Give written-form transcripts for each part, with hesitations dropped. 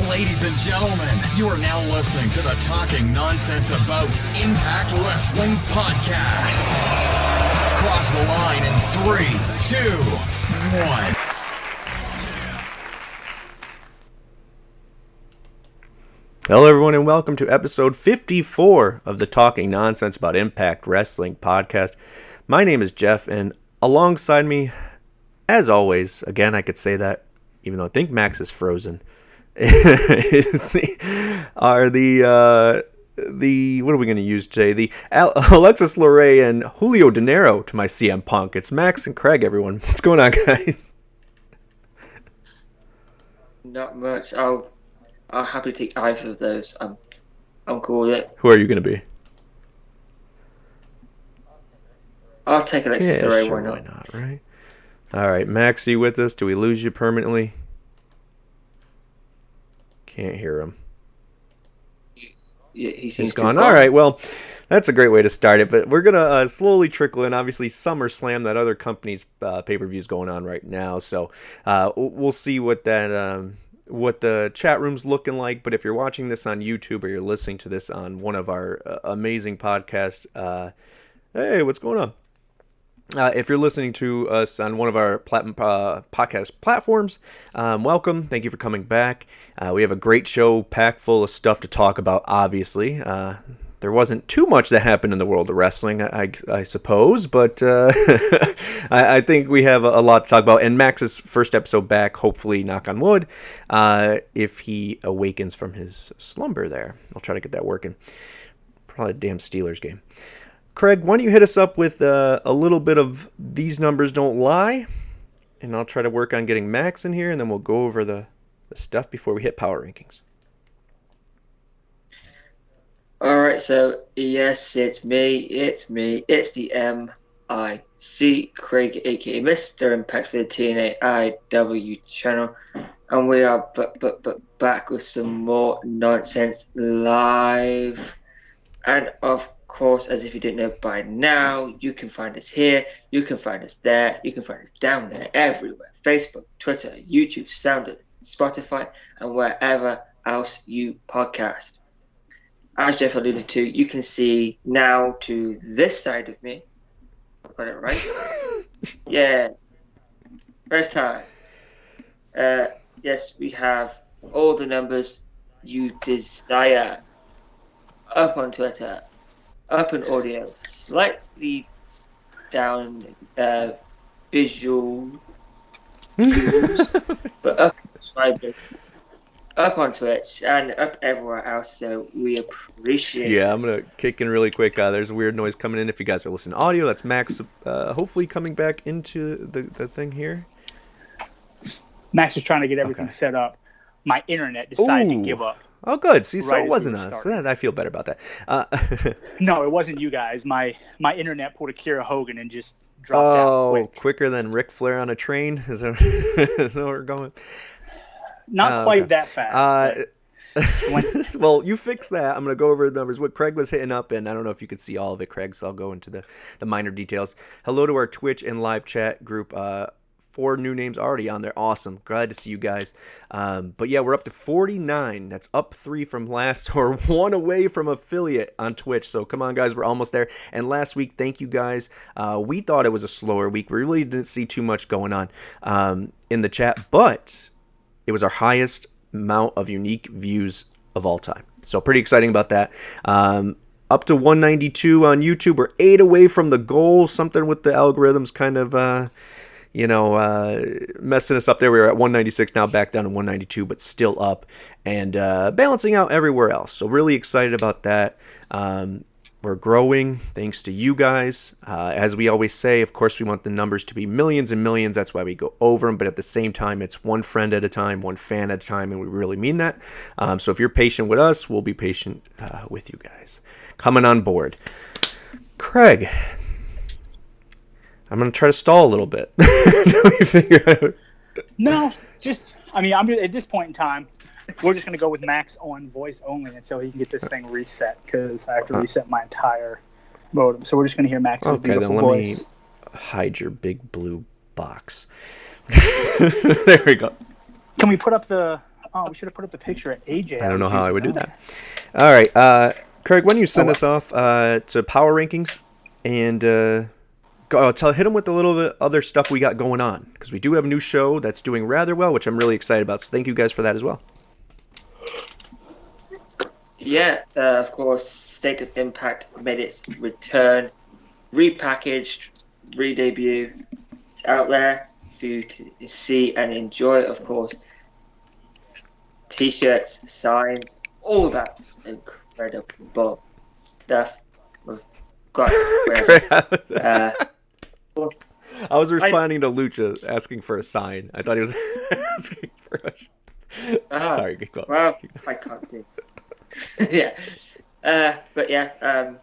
Ladies and gentlemen, you are now listening to the Talking Nonsense About Impact Wrestling podcast. Cross the line in 3, 2, 1. Hello everyone and welcome to episode 54 of the Talking Nonsense About Impact Wrestling podcast. My name is Jeff, and alongside me, as always, again I could say that even though I think Max is frozen, is the what are we going to use today? The Alexis Luray and Julio De Niro to my CM Punk. It's Max and Craig, everyone. What's going on, guys? Not much. I'll happily take either of those. I'm cool with it. Who are you going to be? I'll take Alexis Luray. Sure, why not, right? All right, Max, are you with us? Do we lose you permanently? Can't hear him. Yeah, he's gone. All right, well, that's a great way to start it, but we're going to slowly trickle in. Obviously, SummerSlam, that other company's pay-per-view is going on right now, so we'll see what that what the chat room's looking like. But if you're watching this on YouTube or you're listening to this on one of our amazing podcasts, hey, what's going on? If you're listening to us on one of our podcast platforms, welcome. Thank you for coming back. We have a great show packed full of stuff to talk about, obviously. There wasn't too much that happened in the world of wrestling, I suppose, but I think we have a lot to talk about. And Max's first episode back, hopefully, knock on wood, if he awakens from his slumber there. I'll try to get that working. Probably a damn Steelers game. Craig, why don't you hit us up with a little bit of These Numbers Don't Lie, and I'll try to work on getting Max in here, and then we'll go over the stuff before we hit Power Rankings. All right, so yes, it's me, it's the M.I.C. Craig, aka Mr. Impact for the TNAIW channel, and we are back with some more nonsense live, and of course, as if you didn't know by now, you can find us here, you can find us there, you can find us down there, everywhere. Facebook, Twitter, YouTube, SoundCloud, Spotify, and wherever else you podcast. As Jeff alluded to, you can see now to this side of me. Got it right? Yeah. First time. Yes, we have all the numbers you desire. Up on Twitter. Up in audio, slightly down visual views, but up subscribers, up on Twitch, and up everywhere else, so we appreciate it. Yeah, I'm going to kick in really quick. There's a weird noise coming in. If you guys are listening to audio, that's Max hopefully coming back into the thing here. Max is trying to get everything set up. My internet decided to give up. Oh, good. See, so right, it wasn't us. I feel better about that. No, it wasn't you guys. My internet pulled a Kira Hogan and just dropped out. Oh, quicker than Ric Flair on a train? Is that where we're going? Not quite that fast. Well, you fixed that. I'm going to go over the numbers. What Craig was hitting up, and I don't know if you could see all of it, Craig, so I'll go into the minor details. Hello to our Twitch and live chat group. 4 new names already on there. Awesome. Glad to see you guys. But yeah, we're up to 49. That's up 3 from last, or 1 away from affiliate on Twitch. So come on, guys. We're almost there. And last week, thank you guys. We thought it was a slower week. We really didn't see too much going on in the chat, but it was our highest amount of unique views of all time. So pretty exciting about that. Up to 192 on YouTube. We're 8 away from the goal. Something with the algorithms kind of... messing us up there. We were at 196 now, back down to 192, but still up and balancing out everywhere else. So really excited about that. We're growing thanks to you guys. As we always say, of course, we want the numbers to be millions and millions. That's why we go over them. But at the same time, it's one friend at a time, one fan at a time, and we really mean that. So if you're patient with us, we'll be patient with you guys. Coming on board. Craig, I'm going to try to stall a little bit. No, just, I'm at this point in time, we're just going to go with Max on voice only until he can get this thing reset, because I have to reset my entire modem. So we're just going to hear Max's beautiful voice. Okay, then let me hide your big blue box. There we go. Can we put up the we should have put up the picture of AJ. I don't know how I would do that. All right, Craig, why don't you send us off to Power Rankings and hit them with a little bit other stuff we got going on, because we do have a new show that's doing rather well, which I'm really excited about. So thank you guys for that as well. Yeah, of course, State of Impact made its return, repackaged, re-debut. It's out there for you to see and enjoy, of course. T-shirts, signs, all that incredible stuff. We've got I was responding to Lucha asking for a sign. I thought he was asking for a... Sorry, good call. Well, I can't see. Yeah. But yeah,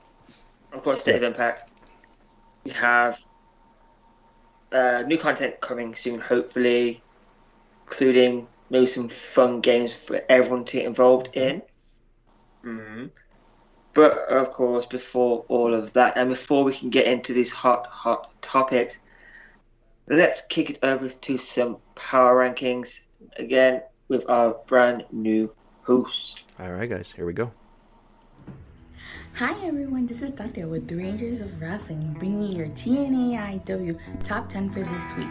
of course, State of Impact. We have new content coming soon, hopefully, including maybe some fun games for everyone to get involved in. Mm-hmm. But of course, before all of that, and before we can get into these hot topics, let's kick it over to some power rankings again with our brand new host. All right, guys, here we go. Hi everyone, this is Dante with the Rangers of Wrestling, bringing you your TNAIW Top 10 for this week.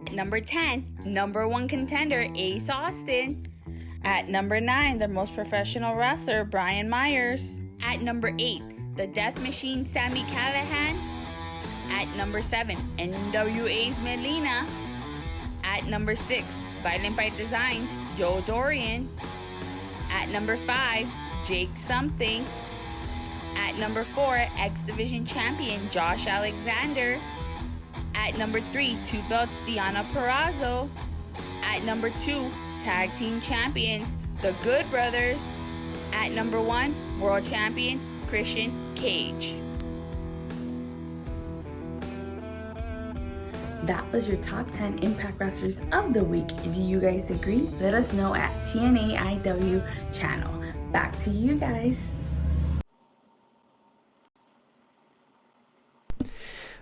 At number 10, number 1 contender Ace Austin. At number 9, the most professional wrestler Brian Myers. At number 8, the Death Machine Sami Callihan. At number 7, NWA's Melina. At number 6, Violent by Design, Joe Dorian. At number 5, Jake Something. At number 4, X Division Champion Josh Alexander. At number 3, 2 belts Diana Purrazzo. At number 2, Tag Team Champions The Good Brothers. At number 1, World Champion Christian Cage. That was your top 10 Impact Wrestlers of the week. Do you guys agree? Let us know at TNAIW channel. Back to you guys.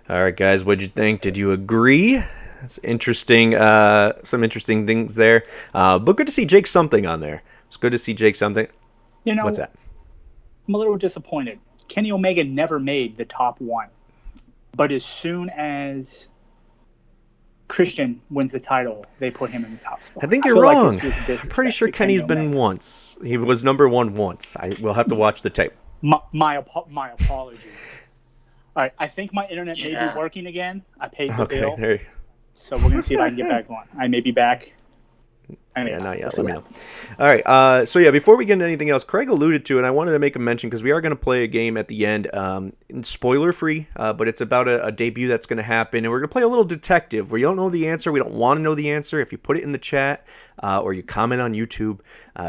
All right, guys, what'd you think? Did you agree? It's interesting. Some interesting things there. But good to see Jake Something on there. It's good to see Jake Something. You know, what's that? I'm a little disappointed. Kenny Omega never made the top 1. But as soon as Christian wins the title, they put him in the top spot. I think you're wrong. I'm pretty sure Kenny's been once. He was number 1 once. We'll have to watch the tape. My apologies. All right, I think my internet may be working again. I paid the bill. So we're going to see if I can get back on. I may be back. Not yet. Let me know. All right. So, before we get into anything else, Craig alluded to, and I wanted to make a mention because we are going to play a game at the end, spoiler-free, but it's about a debut that's going to happen, and we're going to play a little detective where you don't know the answer. We don't want to know the answer. If you put it in the chat or you comment on YouTube,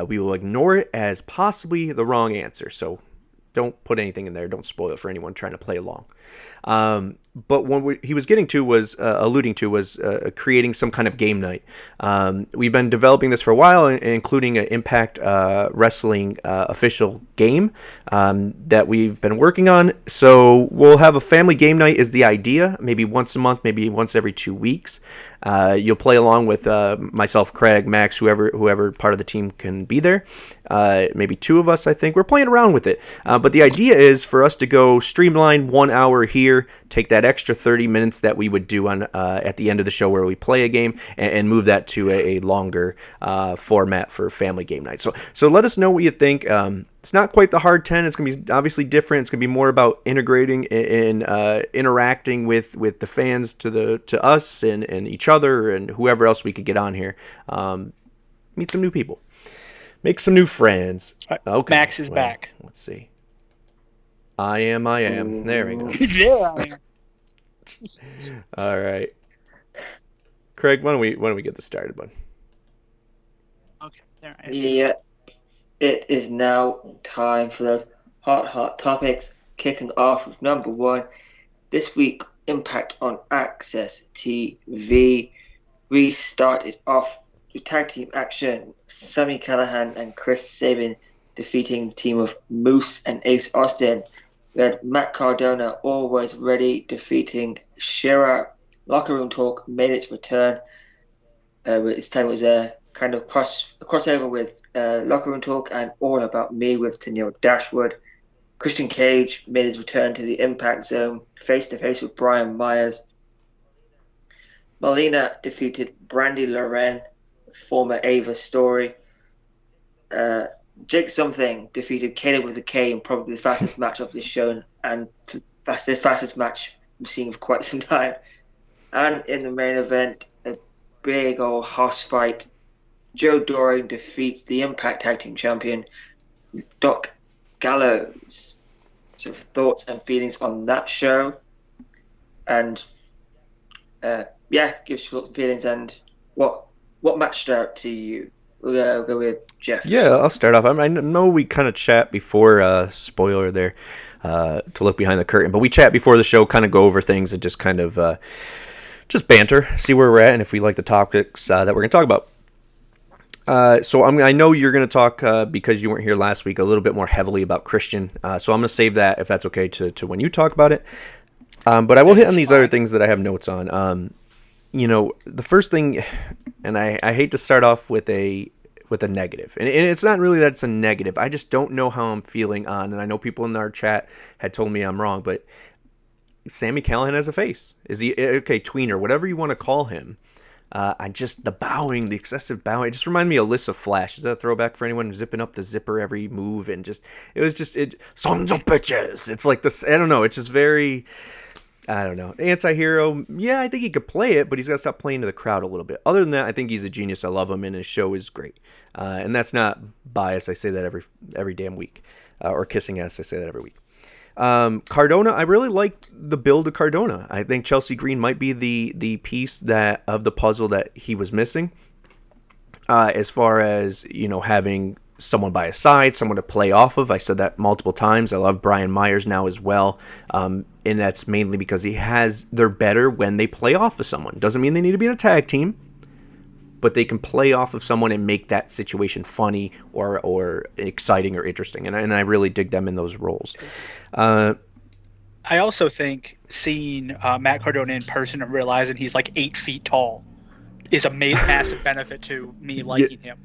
we will ignore it as possibly the wrong answer. So don't put anything in there. Don't spoil it for anyone trying to play along. But what he was getting to was alluding to was creating some kind of game night. We've been developing this for a while, including an Impact Wrestling official game that we've been working on. So we'll have a family game night is the idea, maybe once a month, maybe once every 2 weeks. You'll play along with myself, Craig, Max, whoever part of the team can be there. Maybe 2 of us, I think. We're playing around with it. But the idea is for us to go streamline 1 hour here, take that extra 30 minutes that we would do on at the end of the show where we play a game, and move that to a longer format for family game night. So let us know what you think. It's not quite the hard 10. It's going to be obviously different. It's going to be more about integrating and interacting with the fans to us and each other and whoever else we could get on here. Meet some new people. Make some new friends. Okay. Max is back. Let's see. I am. There we go. Yeah. All right. Craig, why don't we get this started, bud? Okay. There I am. Yeah. It is now time for those hot topics, kicking off with number 1. This week, Impact on Access TV. We started off with tag team action. Sami Callihan and Chris Sabin defeating the team of Moose and Ace Austin. We had Matt Cardona always ready, defeating Shira. Locker Room Talk made its return. This time it was a kind of crossover with Locker Room Talk and All About Me with Tennille Dashwood. Christian Cage made his return to the Impact Zone face to face with Brian Myers. Molina defeated Brandy Loren, former Ava Story. Jake Something defeated Caleb with a K in probably the fastest match of this show and fastest match we've seen for quite some time. And in the main event, a big old house fight. Joe Doring defeats the Impact Tag Team Champion, Doc Gallows. So thoughts and feelings on that show. And gives you feelings and what match stood out to you? We'll go with Jeff. Yeah, I'll start off. I know we kind of chat before, spoiler there, to look behind the curtain, but we chat before the show, kind of go over things and just kind of just banter, see where we're at, and if we like the topics that we're going to talk about. So I know you're going to talk, because you weren't here last week, a little bit more heavily about Christian. So I'm going to save that, if that's okay, to when you talk about it. But I will hit on these other things that I have notes on. The first thing, and I hate to start off with a negative, and it's not really that it's a negative. I just don't know how I'm feeling on, and I know people in our chat had told me I'm wrong, but Sami Callihan has a face. Is he okay? Tweener, whatever you want to call him. The excessive bowing, it just reminded me of Alyssa Flash. Is that a throwback for anyone zipping up the zipper every move and sons of bitches? It's like this. I don't know. It's just very. I don't know. Anti-hero, yeah, I think he could play it, but he's got to stop playing to the crowd a little bit. Other than that, I think he's a genius. I love him, and his show is great. And that's not bias. I say that every damn week. Or kissing ass, I say that every week. Cardona, I really like the build of Cardona. I think Chelsea Green might be the piece of the puzzle that he was missing. As far as, having someone by his side, someone to play off of. I said that multiple times. I love Brian Myers now as well. And that's mainly because they're better when they play off of someone. Doesn't mean they need to be in a tag team, but they can play off of someone and make that situation funny or exciting or interesting. And I really dig them in those roles. I also think seeing Matt Cardona in person and realizing he's like 8 feet tall is a massive benefit to me liking him.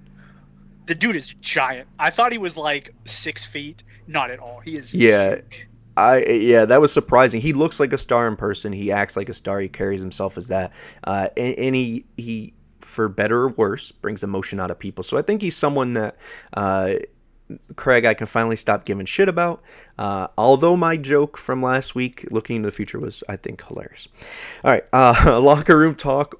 The dude is giant. I thought he was like 6 feet. Not at all. He is huge. That was surprising. He looks like a star in person. He acts like a star. He carries himself as that. And he, for better or worse, brings emotion out of people. So I think he's someone that Craig, I can finally stop giving shit about. Although my joke from last week, looking into the future, was, I think, hilarious. All right, locker room talk.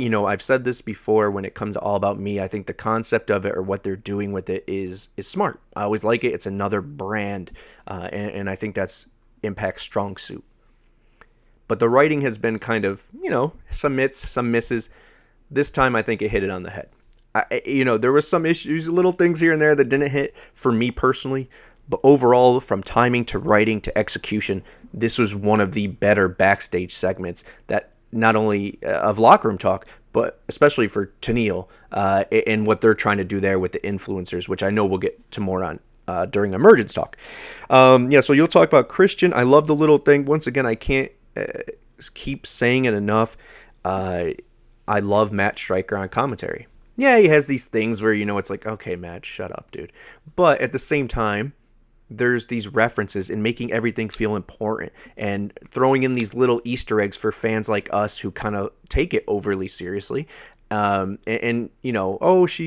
I've said this before when it comes to All About Me. I think the concept of it or what they're doing with it is smart. I always like it. It's another brand, and I think that's Impact's strong suit. But the writing has been kind of, some hits, some misses. This time, I think it hit it on the head. There was some issues, little things here and there that didn't hit for me personally. But overall, from timing to writing to execution, this was one of the better backstage segments that not only of locker room talk, but especially for Tennille and what they're trying to do there with the influencers, which I know we'll get to more on during Emergence talk. So you'll talk about Christian. I love the little thing. Once again, I can't keep saying it enough. I love Matt Stryker on commentary. Yeah, he has these things where, it's like, okay, Matt, shut up, dude. But at the same time, there's these references and making everything feel important and throwing in these little Easter eggs for fans like us who kind of take it overly seriously. She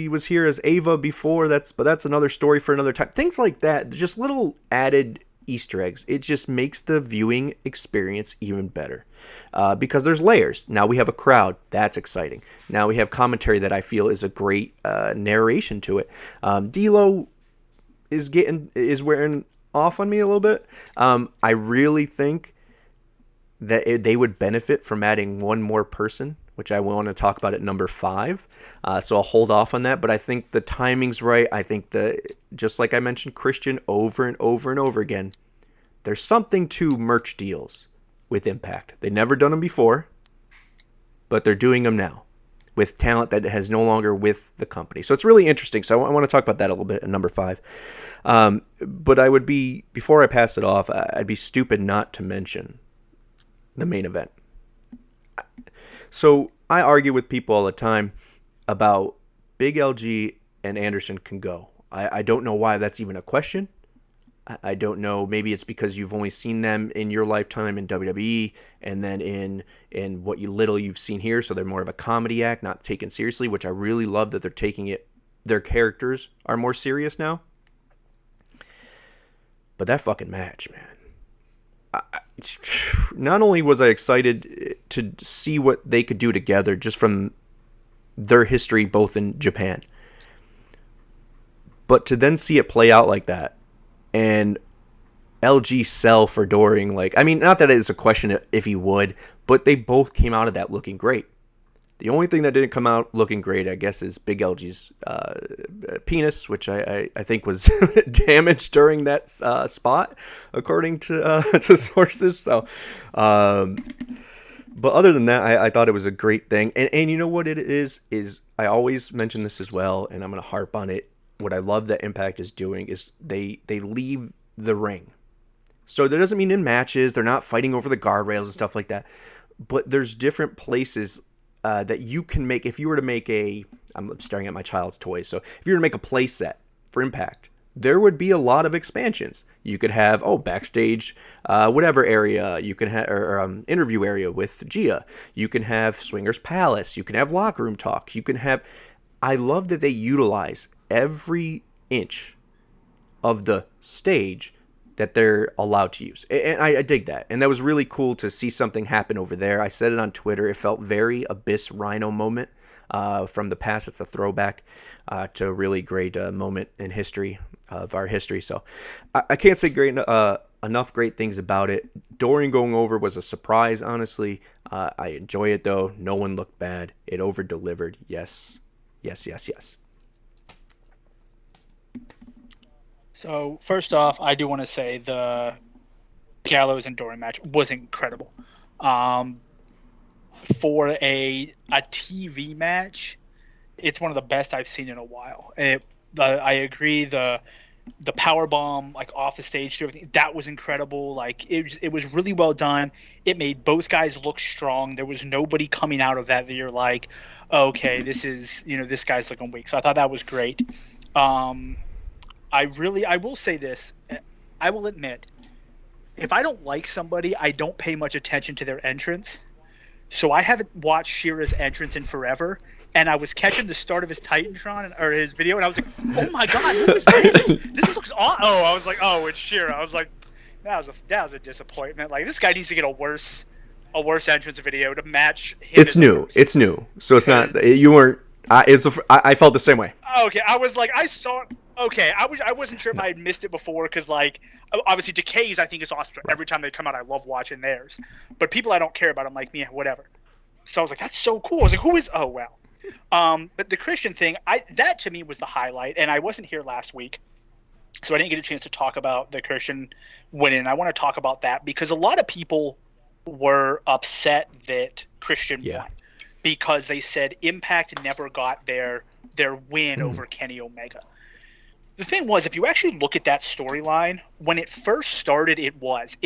was here as Ava before. But that's another story for another time. Things like that, just little added Easter eggs. It just makes the viewing experience even better because there's layers. Now we have a crowd. That's exciting. Now we have commentary that I feel is a great narration to it. D'Lo is wearing off on me a little bit. I really think that they would benefit from adding one more person, which I want to talk about at number 5. So I'll hold off on that. But I think the timing's right. I think just like I mentioned Christian over and over and over again, there's something to merch deals with Impact. They've never done them before, but they're doing them now. with talent that has no longer with the company. So it's really interesting. So I want to talk about that a little bit at number 5. But I would be, before I pass it off, I'd be stupid not to mention the main event. So I argue with people all the time about Big LG and Anderson can go. I don't know why that's even a question. I don't know. Maybe it's because you've only seen them in your lifetime in WWE and then in what you've seen here. So they're more of a comedy act, not taken seriously, which I really love that they're taking it. Their characters are more serious now. But that fucking match, man. Not only was I excited to see what they could do together just from their history both in Japan, but to then see it play out like that and LG sell for Doring, like, I mean, not that it's a question if he would, but they both came out of that looking great. The only thing that didn't come out looking great, I guess, is Big LG's penis, which I think was damaged during that spot, according to sources. So, but other than that, I thought it was a great thing. And you know what it is I always mention this as well, and I'm going to harp on it. What I love that Impact is doing is they leave the ring. So that doesn't mean in matches, they're not fighting over the guardrails and stuff like that. But there's different places that you can make. If you were to make I'm staring at my child's toys. So if you were to make a play set for Impact, there would be a lot of expansions. You could have, backstage, whatever area. You can have, or interview area with Gia. You can have Swingers Palace. You can have locker room talk. You can have, I love that they utilize every inch of the stage that they're allowed to use. And I dig that. And that was really cool to see something happen over there. I said it on Twitter. It felt very Abyss Rhino moment from the past. It's a throwback to a really great moment in history of our history. So I can't say enough great things about it. Doring going over was a surprise, honestly. I enjoy it, though. No one looked bad. It over-delivered. Yes. Yes, yes, yes. So first off, I do want to say the Gallows and Doring match was incredible. For a TV match, it's one of the best I've seen in a while. I agree. The power bomb, like, off the stage to everything, that was incredible. Like, it was really well done. It made both guys look strong. There was nobody coming out of that you're like, okay, this guy's looking weak. So I thought that was great. I will say this. I will admit, if I don't like somebody, I don't pay much attention to their entrance. So I haven't watched Shira's entrance in forever, and I was catching the start of his Titantron or his video, and I was like, "Oh my god, who is this? This looks awesome!" Oh, I was like, "Oh, it's Shira." I was like, "That was a disappointment. Like, this guy needs to get a worse entrance video to match him." It's new. It's new. So it's not. You weren't. I felt the same way. Okay, I was like, I saw. Okay, I wasn't sure if I had missed it before, because, like, obviously Decay's I think is awesome. Right. Every time they come out, I love watching theirs. But people I don't care about, I'm like, yeah, whatever. So I was like, that's so cool. I was like, who is? Oh well. But the Christian thing, that to me was the highlight, and I wasn't here last week, so I didn't get a chance to talk about the Christian winning. I want to talk about that because a lot of people were upset that Christian won because they said Impact never got their win over Kenny Omega. The thing was, if you actually look at that storyline, when it first started, it was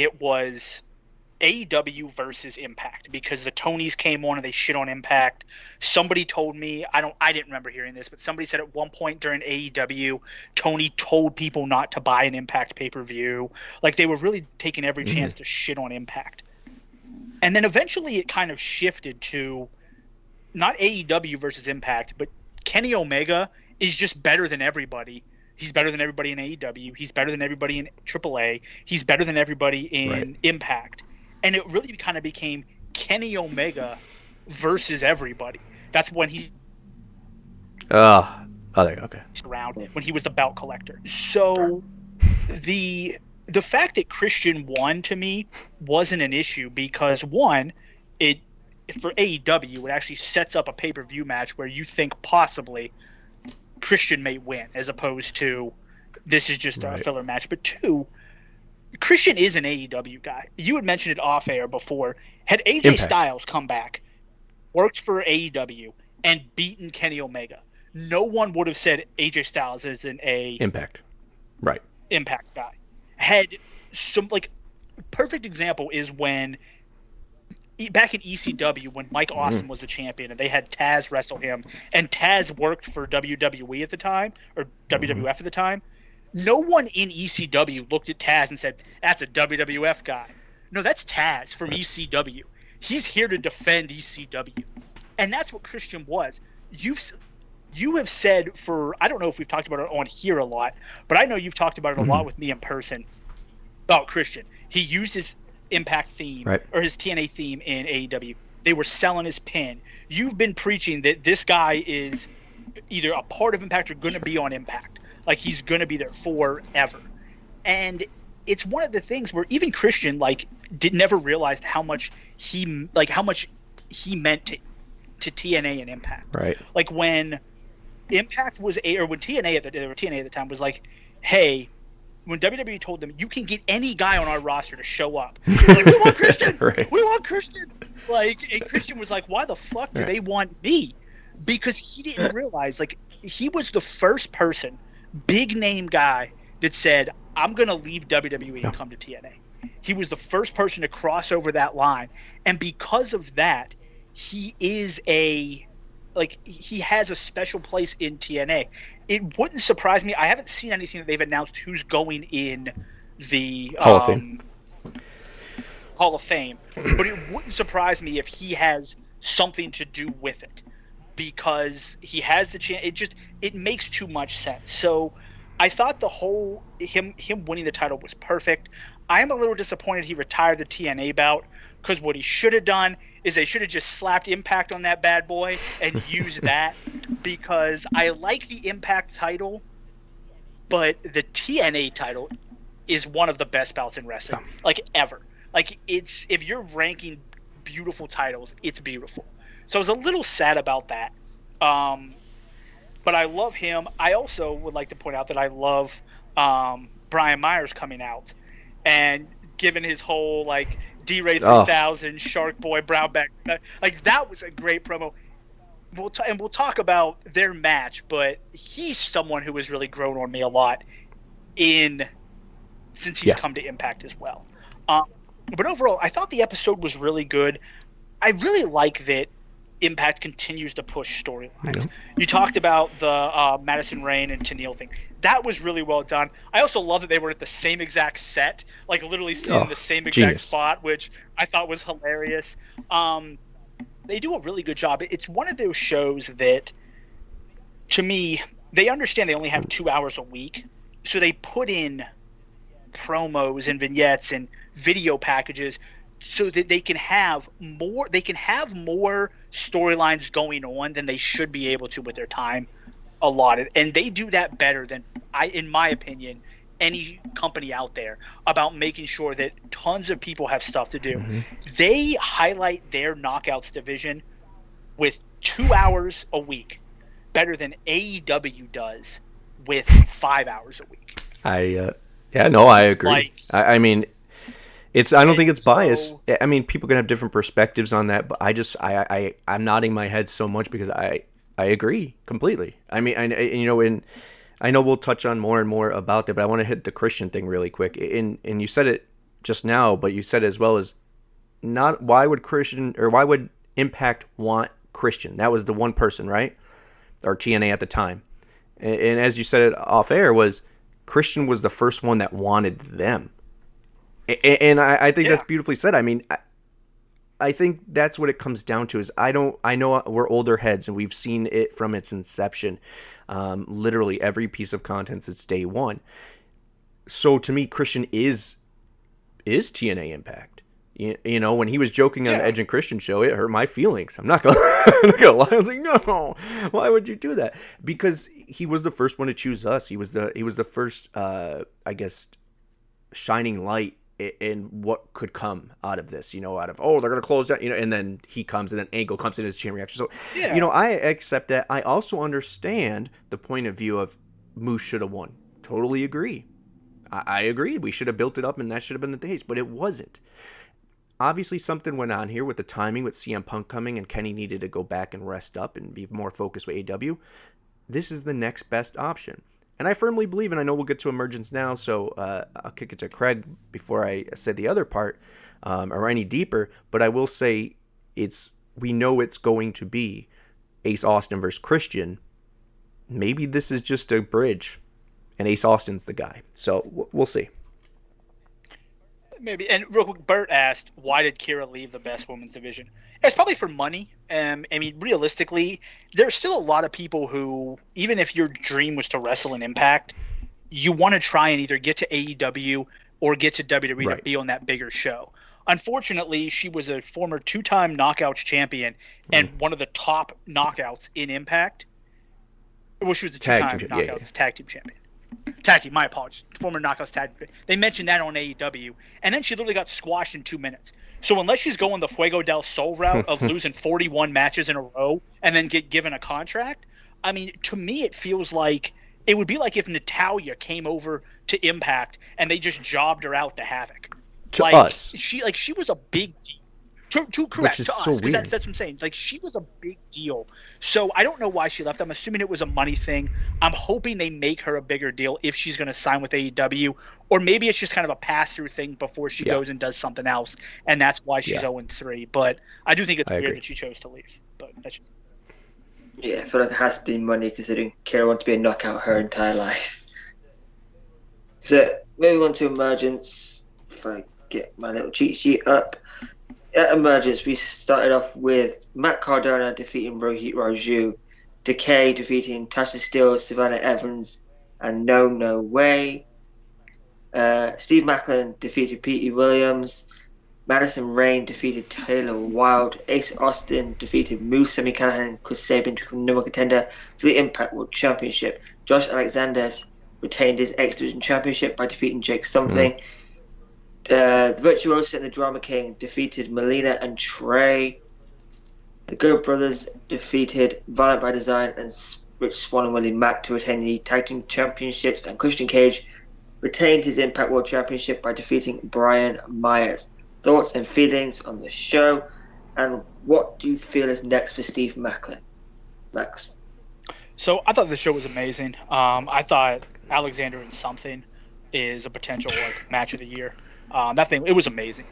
AEW versus Impact, because the Tonys came on and they shit on Impact. Somebody told me, I didn't remember hearing this, but somebody said at one point during AEW, Tony told people not to buy an Impact pay-per-view. Like, they were really taking every chance to shit on Impact. And then eventually it kind of shifted to not AEW versus Impact, but Kenny Omega is just better than everybody. He's better than everybody in AEW. He's better than everybody in AAA. He's better than everybody in Impact. And it really kind of became Kenny Omega versus everybody. That's when he around when he was the belt collector. So the fact that Christian won, to me, wasn't an issue because, one, for AEW, it actually sets up a pay-per-view match where you think possibly Christian may win, as opposed to this is just a filler match. But two, Christian is an AEW guy. You had mentioned it off air before. Had AJ Styles come back, worked for AEW, and beaten Kenny Omega, no one would have said AJ Styles is an Impact. Right. Impact guy. Had some, like, perfect example is when back in ECW, when Mike Awesome was the champion and they had Taz wrestle him, and Taz worked for WWE at the time, or WWF at the time, no one in ECW looked at Taz and said, that's a WWF guy. No, that's Taz from ECW. He's here to defend ECW. And that's what Christian was. You have said for, I don't know if we've talked about it on here a lot, but I know you've talked about it a lot with me in person about Christian. He used his Impact theme, or his TNA theme in AEW. They were selling his pin. You've been preaching that this guy is either a part of Impact or going to be on Impact. Like, he's going to be there forever. And it's one of the things where even Christian, like, never realized how much he meant to TNA and Impact. Right. Like, when Impact was when TNA at the time was like, hey, when WWE told them, you can get any guy on our roster to show up, like, we want Christian. We want Christian. Like, and Christian was like, why the fuck do they want me? Because he didn't realize, like, he was the first person, big name guy, that said, I'm going to leave WWE and come to TNA. He was the first person to cross over that line. And because of that, he is he has a special place in TNA. It wouldn't surprise me. I haven't seen anything that they've announced who's going in the Hall of Fame. Hall of Fame, but it wouldn't surprise me if he has something to do with it, because he has the chance. It makes too much sense. So I thought the whole him winning the title was perfect. I am a little disappointed he retired the TNA bout, because what he should have done is they should have just slapped Impact on that bad boy and used that, because I like the Impact title, but the TNA title is one of the best bouts in wrestling, like, ever. Like, if you're ranking beautiful titles, it's beautiful. So I was a little sad about that. But I love him. I also would like to point out that I love Brian Myers coming out and giving his whole, like, D-Ray 3000, Shark Boy, Brownback. Like, that was a great promo. We'll talk about their match, but he's someone who has really grown on me a lot since he's come to Impact as well. But overall, I thought the episode was really good. I really like that Impact continues to push storylines. Yeah. You talked about the Madison Rayne and Tenille thing. That was really well done. I also love that they were at the same exact set, like literally sitting in the same exact spot, which I thought was hilarious. They do a really good job. It's one of those shows that, to me, they understand they only have 2 hours a week, so they put in promos and vignettes and video packages so that they can have more storylines going on than they should be able to with their time allotted. And they do that better than, in my opinion, any company out there, about making sure that tons of people have stuff to do. They highlight their Knockouts division with 2 hours a week better than AEW does with 5 hours a week. I agree. Like, I mean, I don't think it's biased. I mean, people can have different perspectives on that, but I'm nodding my head so much because I agree completely. I mean, I know we'll touch on more and more about that, but I want to hit the Christian thing really quick. And you said it just now, but you said it as well as not why would Impact want Christian? That was the one person, right? Or TNA at the time. And as you said it off air, was Christian was the first one that wanted them. And I think that's beautifully said. I mean, I think that's what it comes down to. Is I know we're older heads and we've seen it from its inception. Literally every piece of content since day one. So to me, Christian is TNA Impact. You know, when he was joking on the Edge and Christian show, it hurt my feelings. I'm not gonna lie. I was like, no, why would you do that? Because he was the first one to choose us. He was the first, I guess, shining light in what could come out of this, out of, they're going to close down, and then he comes and then Angle comes in his chain reaction. So, I accept that. I also understand the point of view of Moose should have won. Totally agree. I agree. We should have built it up and that should have been the case, but it wasn't. obviously something went on here with the timing with CM Punk coming and Kenny needed to go back and rest up and be more focused with AEW. This is the next best option. And I firmly believe, and I know we'll get to Emergence now, so I'll kick it to Craig before I say the other part or any deeper, but I will say we know it's going to be Ace Austin versus Christian. Maybe this is just a bridge and Ace Austin's the guy. So we'll see. Maybe. And real quick, Bert asked, why did Kira leave the best women's division? It's probably for money. I mean, realistically, there's still a lot of people who, even if your dream was to wrestle in Impact, you want to try and either get to AEW or get to WWE to be on that bigger show. Unfortunately, she was a former 2-time Knockouts champion and one of the top knockouts in Impact. Well, she was the 2-time Knockouts tag team champion. Tag team, my apologies. Former Knockouts tag team. They mentioned that on AEW. And then she literally got squashed in 2 minutes. So unless she's going the Fuego del Sol route of losing 41 matches in a row and then get given a contract, I mean, to me, it feels like it would be like if Natalya came over to Impact and they just jobbed her out to Havoc. To us. She was a big deal. Correct. Which is to so us, weird. That's what I'm saying. Like, she was a big deal. So I don't know why she left. I'm assuming it was a money thing. I'm hoping they make her a bigger deal if she's going to sign with AEW, or maybe it's just kind of a pass-through thing before she goes and does something else, and that's why she's 0-3. But I do think it's weird that she chose to leave. But that's just. Yeah, I feel like it has to be money considering Kira wanted to be a knockout her entire life. So moving on to Emergence. If I get my little cheat sheet up. At Emergence, we started off with Matt Cardona defeating Rohit Raju, Decay defeating Tasha Steele, Savannah Evans, and No Way. Steve Macklin defeated Petey Williams. Madison Rayne defeated Taylor Wilde. Ace Austin defeated Moose, Sami Callihan, and Chris Sabin to become number contender for the Impact World Championship. Josh Alexander retained his X Division Championship by defeating Jake Something. The Virtuoso and the Drama King defeated Melina and Trey. The Go Brothers defeated Violent by Design and Rich Swann and Willie Mack to retain the Tag Team Championships, and Christian Cage retained his Impact World Championship by defeating Brian Myers. Thoughts and feelings on the show, and what do you feel is next for Steve Macklin? Max. So I thought the show was amazing. I thought Alexander and Something is a potential match of the year. It was amazing.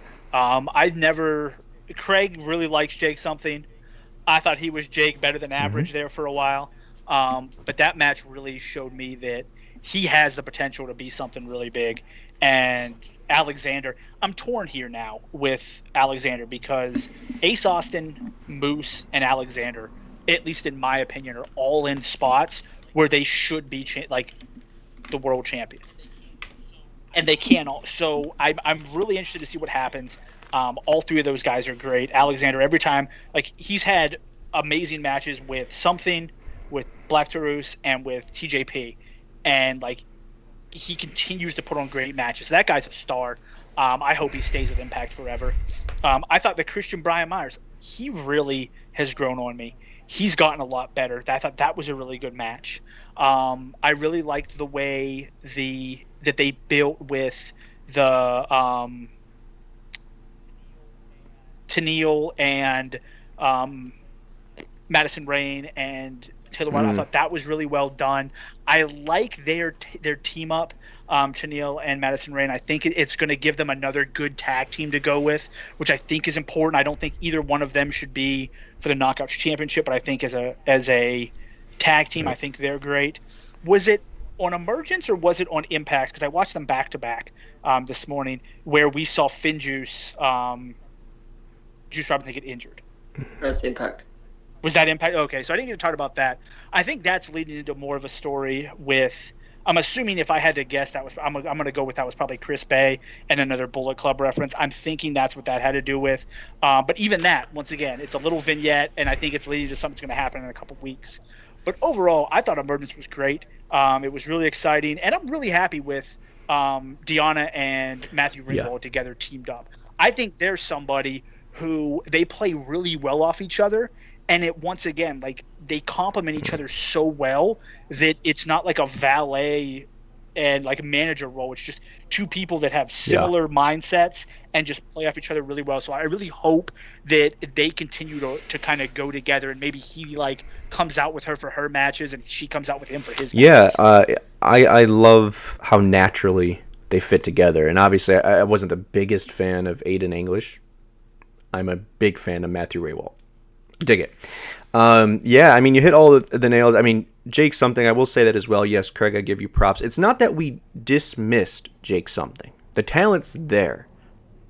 Craig really likes Jake Something. I thought he was Jake better than average there for a while. But that match really showed me that he has the potential to be something really big. And Alexander, I'm torn here now with Alexander because Ace Austin, Moose, and Alexander, at least in my opinion, are all in spots where they should be the world champion. And they can all. So I'm really interested to see what happens. All three of those guys are great. Alexander, every time, he's had amazing matches with Something, with Black Taurus, and with TJP. And, he continues to put on great matches. That guy's a star. I hope he stays with Impact forever. I thought the Christian Brian Myers, he really has grown on me. He's gotten a lot better. I thought that was a really good match. I really liked the way that they built with the Tenille and Madison Rayne and Taylor Wilde. I thought that was really well done. I like their team up, Tenille and Madison Rayne. I think it's going to give them another good tag team to go with, which I think is important. I don't think either one of them should be for the Knockouts Championship, but I think as a tag team, I think they're great. Was it on Emergence or was it on Impact? Because I watched them back to back this morning, where we saw Juice Robinson get injured. That's Impact. Was that Impact? Okay, so I didn't get to talk about that. I think that's leading into more of a story with. I'm assuming if I had to guess, I'm going to go with that was probably Chris Bay and another Bullet Club reference. I'm thinking that's what that had to do with. But even that, once again, it's a little vignette, and I think it's leading to something that's going to happen in a couple weeks. But overall, I thought Emergence was great. It was really exciting, and I'm really happy with Deanna and Matthew Ringwald together teamed up. I think there's somebody who they play really well off each other, and it once again, they complement each other so well that it's not like a valet and like a manager role. It's just two people that have similar mindsets and just play off each other really well. So I really hope that they continue to kind of go together, and maybe he like comes out with her for her matches and she comes out with him for his matches. I love how naturally they fit together. And obviously I wasn't the biggest fan of Aiden English. I'm a big fan of Matthew Raywalt. Dig it. I mean, you hit all the nails. I mean, Jake Something, I will say that as well. Yes, Craig, I give you props. It's not that we dismissed Jake Something. The talent's there,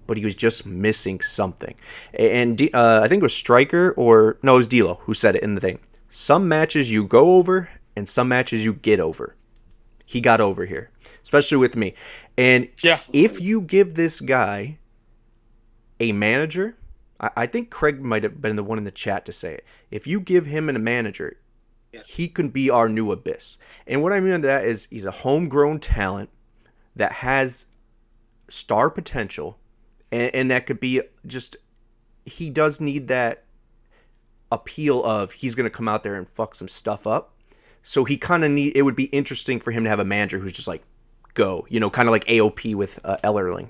but he was just missing something. And I think it was Stryker it was D'Lo who said it in the thing. Some matches you go over and some matches you get over. He got over here, especially with me. And if you give this guy a manager, I think Craig might have been the one in the chat to say it. If you give him a manager, he can be our new Abyss. And what I mean by that is he's a homegrown talent that has star potential, and that could be just, he does need that appeal of he's going to come out there and fuck some stuff up. So he kind of it would be interesting for him to have a manager who's just like, go, kind of like AOP with Ellerling.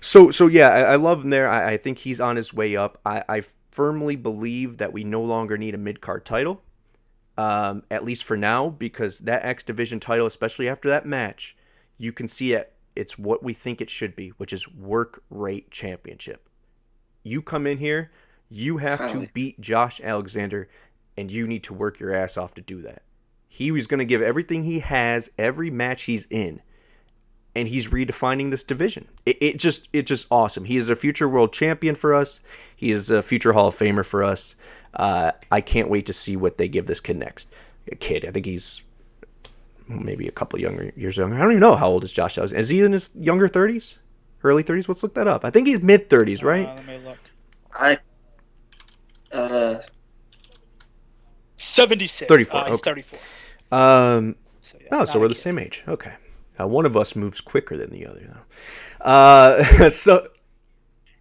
So I love him there. I think he's on his way up. I firmly believe that we no longer need a mid-card title, at least for now, because that X Division title, especially after that match, you can see it's what we think it should be, which is work rate championship. You come in here, you have to beat Josh Alexander, and you need to work your ass off to do that. He was going to give everything he has, every match he's in, and he's redefining this division. It's just awesome. He is a future world champion for us. He is a future Hall of Famer for us. I can't wait to see what they give this kid next. A kid, I think he's maybe a couple years younger. I don't even know how old is Josh Alexander. Is he in his younger 30s? Early 30s? Let's look that up. I think he's mid 30s, right? Let me look. 76. 34. He's 34. So we're the same age. Okay. One of us moves quicker than the other, though.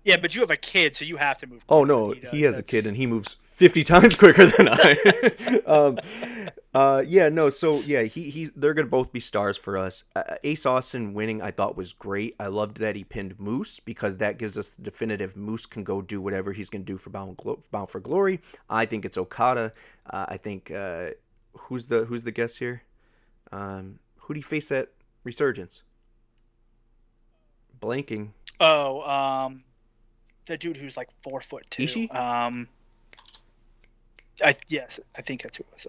Yeah, but you have a kid, so you have to move quicker. Oh, no, he has a kid, and he moves 50 times quicker than I. They're going to both be stars for us. Ace Austin winning, I thought, was great. I loved that he pinned Moose, because that gives us the definitive Moose can go do whatever he's going to do for Bound for Glory. I think it's Okada. I think, who's the guest here? Who do you face at Resurgence? Blanking. The dude who's like 4'2". Ishii? I think that's who it was.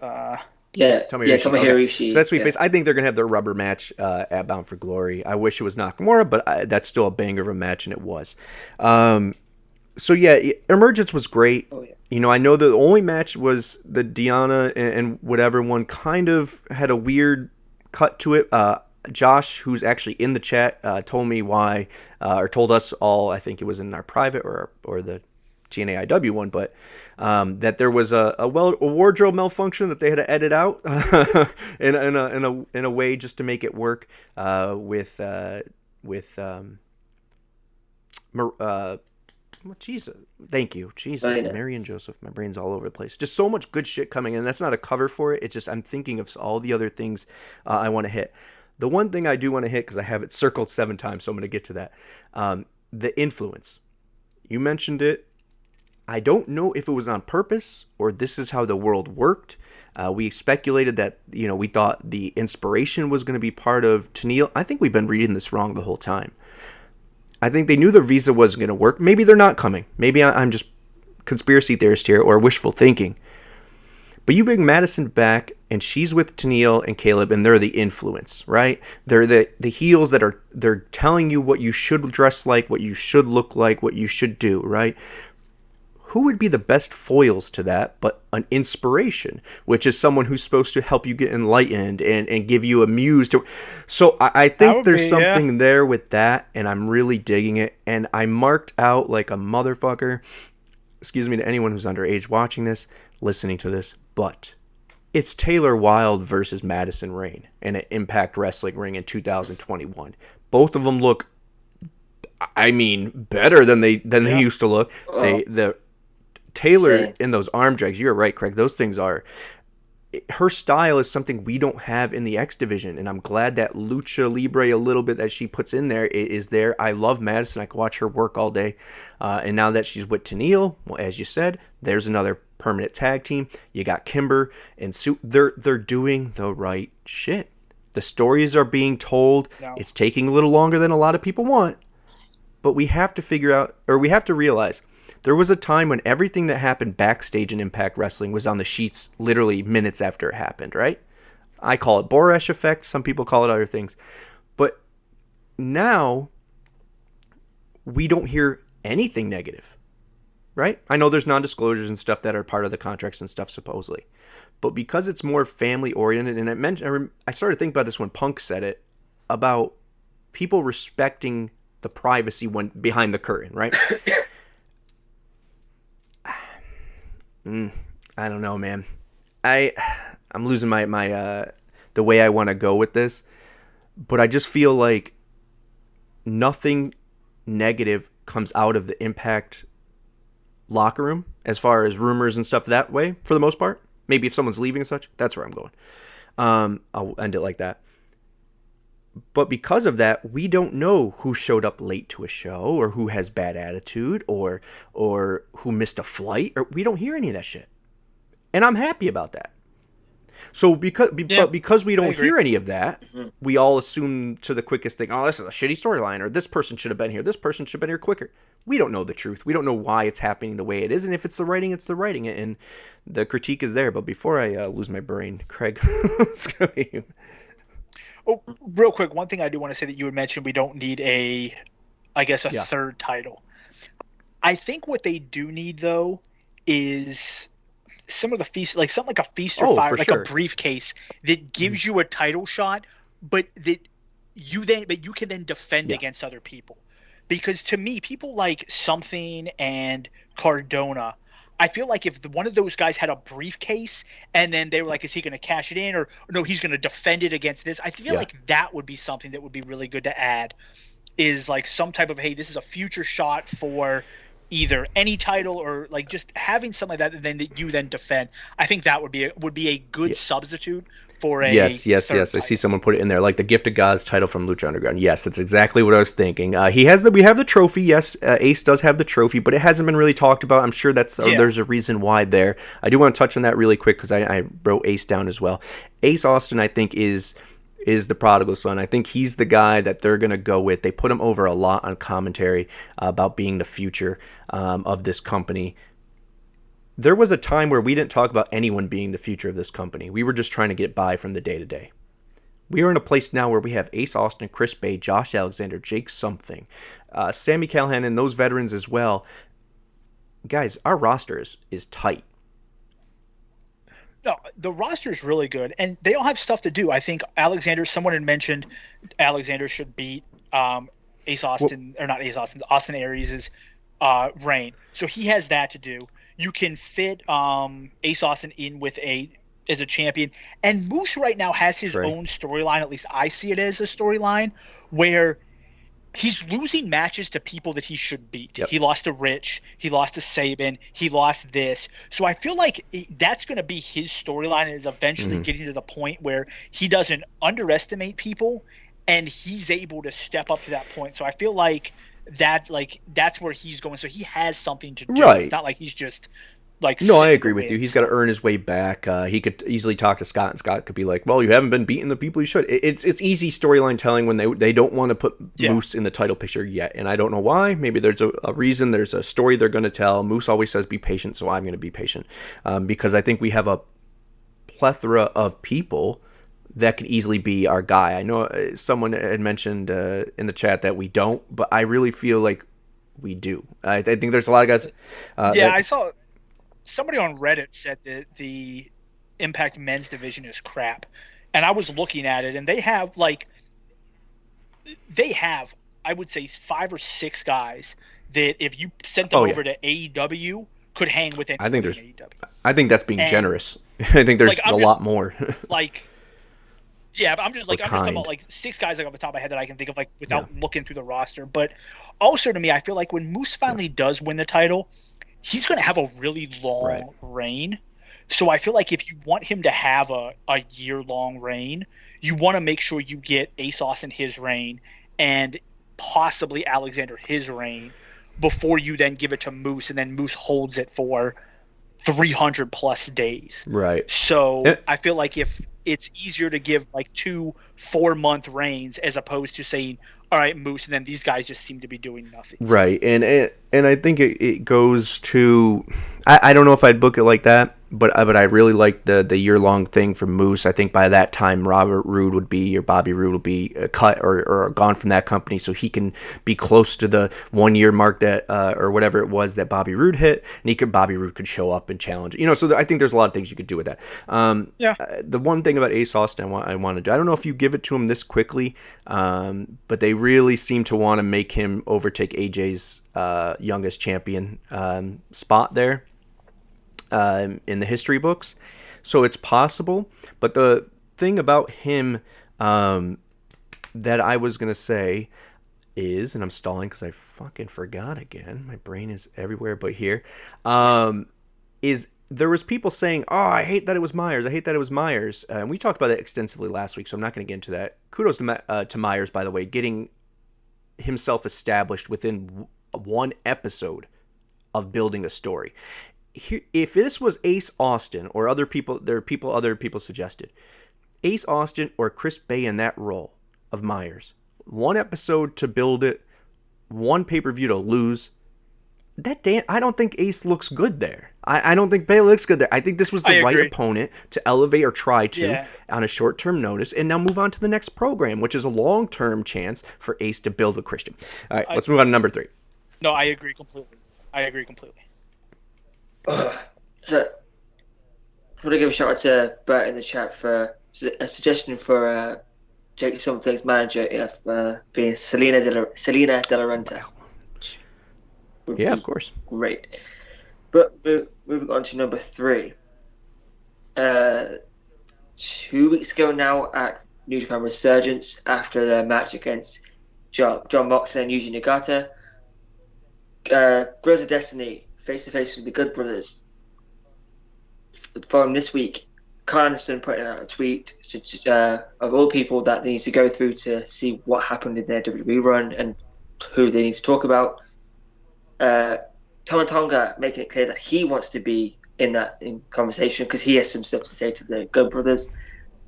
Tomohiro Ishii. So that's who we face. I think they're gonna have their rubber match at Bound for Glory. I wish it was Nakamura, but that's still a banger of a match, and it was. Emergence was great. Oh, yeah. I know the only match was the Deanna and whatever one kind of had a weird cut to it. Josh, who's actually in the chat, told me why, or told us all, I think it was in our private or the TNAIW one, but that there was a wardrobe malfunction that they had to edit out in a way just to make it work with Jesus, thank you, Jesus, Mary and Joseph. My brain's all over the place. Just so much good shit coming in. That's not a cover for it. It's just I'm thinking of all the other things I want to hit. The one thing I do want to hit, because I have it circled 7 times, so I'm going to get to that. The influence. You mentioned it. I don't know if it was on purpose or this is how the world worked. We speculated that, we thought the inspiration was going to be part of Tenille. I think we've been reading this wrong the whole time. I think they knew their visa wasn't going to work. Maybe they're not coming. Maybe I'm just conspiracy theorist here or wishful thinking. But you bring Madison back, and she's with Tenille and Caleb, and they're the influence, right? They're the heels they're telling you what you should dress like, what you should look like, what you should do, right? Who would be the best foils to that but an inspiration, which is someone who's supposed to help you get enlightened and give you a muse to. So I think there's something there with that, and I'm really digging it. And I marked out like a motherfucker. Excuse me to anyone who's underage watching this, listening to this, but it's Taylor Wilde versus Madison Rayne in an Impact Wrestling ring in 2021. Both of them look, better than they used to look. The Taylor in those arm drags, you're right, Craig. Those things are her style is something we don't have in the X division, and I'm glad that Lucha Libre a little bit that she puts in there is there. I love Madison. I can watch her work all day. And now that she's with TNAIW, well, as you said, there's another permanent tag team. You got Kimber and Sue. They're doing the right shit. The stories are being told. No. It's taking a little longer than a lot of people want, but we have to figure out, or we have to realize, there was a time when everything that happened backstage in Impact Wrestling was on the sheets literally minutes after it happened, right? I call it Borash effect. Some people call it other things. But now we don't hear anything negative, right? I know there's non-disclosures and stuff that are part of the contracts and stuff, supposedly. But because it's more family-oriented, and I started thinking about this when Punk said it, about people respecting the privacy when behind the curtain, right? I don't know, man. I'm losing my the way I want to go with this, but I just feel like nothing negative comes out of the Impact locker room as far as rumors and stuff that way, for the most part. Maybe if someone's leaving and such, that's where I'm going. I'll end it like that. But because of that, we don't know who showed up late to a show, or who has bad attitude, or who missed a flight, or we don't hear any of that shit. And I'm happy about that. So because we don't hear any of that, we all assume to the quickest thing, oh, this is a shitty storyline, or this person should have been here, this person should have been here quicker. We don't know the truth. We don't know why it's happening the way it is, and if it's the writing, it's the writing, and the critique is there. But before I lose my brain, Craig, let's go. Oh, real quick, one thing I do want to say that you had mentioned, we don't need a third title. I think what they do need, though, is some of the feast, like something like a feast or fire, like a briefcase that gives you a title shot, but that you can then defend against other people. Because to me, people like Something and Cardona, I feel like if one of those guys had a briefcase and then they were like, is he going to cash it in, or no, he's going to defend it against this? I feel like that would be something that would be really good to add, is like some type of, hey, this is a future shot for either any title, or like just having something like that, and then that you then defend. I think that would be a good substitute for a yes. title. I see someone put it in there, like the Gift of God's title from Lucha Underground. Yes, that's exactly what I was thinking. We have the trophy. Yes, Ace does have the trophy, but it hasn't been really talked about. I'm sure there's a reason why there. I do want to touch on that really quick because I wrote Ace down as well. Ace Austin, I think, is the prodigal son. I think he's the guy that they're going to go with. They put him over a lot on commentary about being the future of this company. There was a time where we didn't talk about anyone being the future of this company. We were just trying to get by from the day-to-day. We are in a place now where we have Ace Austin, Chris Bay, Josh Alexander, Jake Something, Sami Callihan, and those veterans as well. Guys, our roster is tight. No, the roster is really good, and they all have stuff to do. I think someone had mentioned Alexander should beat Ace Austin, or not Ace Austin, Austin Aries' reign. So he has that to do. You can fit Ace Austin in as a champion. And Moose right now has his own storyline, at least I see it as a storyline, where he's losing matches to people that he should beat. Yep. He lost to Rich. He lost to Sabin. He lost this. So I feel like that's going to be his storyline, is eventually getting to the point where he doesn't underestimate people and he's able to step up to that point. So I feel like that's where he's going. So he has something to do. Right. It's not like he's just no, I agree with you. He's got to earn his way back. He could easily talk to Scott, and Scott could be like, well, you haven't been beating the people you should. It's easy storyline telling when they don't want to put Moose in the title picture yet, and I don't know why. Maybe there's a reason. There's a story they're going to tell. Moose always says be patient, so I'm going to be patient, because I think we have a plethora of people that could easily be our guy. I know someone had mentioned in the chat that we don't, but I really feel like we do. I think there's a lot of guys. I saw somebody on Reddit said that the Impact men's division is crap, and I was looking at it, and they have I would say 5 or 6 guys that if you sent them over to AEW could hang with anyone in AEW. I think that's being generous. I think there's a lot more. Yeah, but I'm just talking about 6 guys off the top of my head that I can think of without looking through the roster. But also to me, I feel like when Moose finally does win the title, he's going to have a really long reign. So I feel like if you want him to have a year-long reign, you want to make sure you get Ace Austin his reign and possibly Alexander his reign before you then give it to Moose, and then Moose holds it for 300 plus days. Right. So I feel like if it's easier to give like 2 4-month reigns as opposed to saying, all right, Moose, and then these guys just seem to be doing nothing. Right. And I think it goes to, I don't know if I'd book it like that, but I really like the year-long thing for Moose. I think by that time, Robert Roode would be, or Bobby Roode would be cut or gone from that company, so he can be close to the 1-year mark that, or whatever it was that Bobby Roode hit, and Bobby Roode could show up and challenge. So I think there's a lot of things you could do with that. The one thing about Ace Austin I want to do, I don't know if you give it to him this quickly, but they really seem to want to make him overtake AJ's youngest champion spot there. In the history books, so it's possible. But the thing about him that I was gonna say is, and I'm stalling because I fucking forgot again. My brain is everywhere but here. Is there was people saying, "Oh, I hate that it was Myers. I hate that it was Myers." And we talked about it extensively last week, so I'm not going to get into that. Kudos to Myers, by the way, getting himself established within one episode of building a story. If this was Ace Austin or other people suggested, Ace Austin or Chris Bay in that role of Myers, one episode to build it, one pay-per-view to lose, I don't think Ace looks good there. I don't think Bay looks good there. I think this was the right opponent to elevate or try to on a short-term notice, and now move on to the next program, which is a long-term chance for Ace to build with Christian. All right, let's move on to number 3. No, I agree completely. So, I want to give a shout out to Bert in the chat for a suggestion for Jake Something's manager being Selena De La Renta. Yeah, of course. Great. But moving on to number 3. 2 weeks ago now at New Japan Resurgence, after the match against John Moxley and Yuji Nagata, Girls of Destiny face-to-face with the Good Brothers. Following this week, Carl Anderson putting out a tweet of all people that they need to go through to see what happened in their WWE run and who they need to talk about. Tama Tonga making it clear that he wants to be in conversation because he has some stuff to say to the Good Brothers,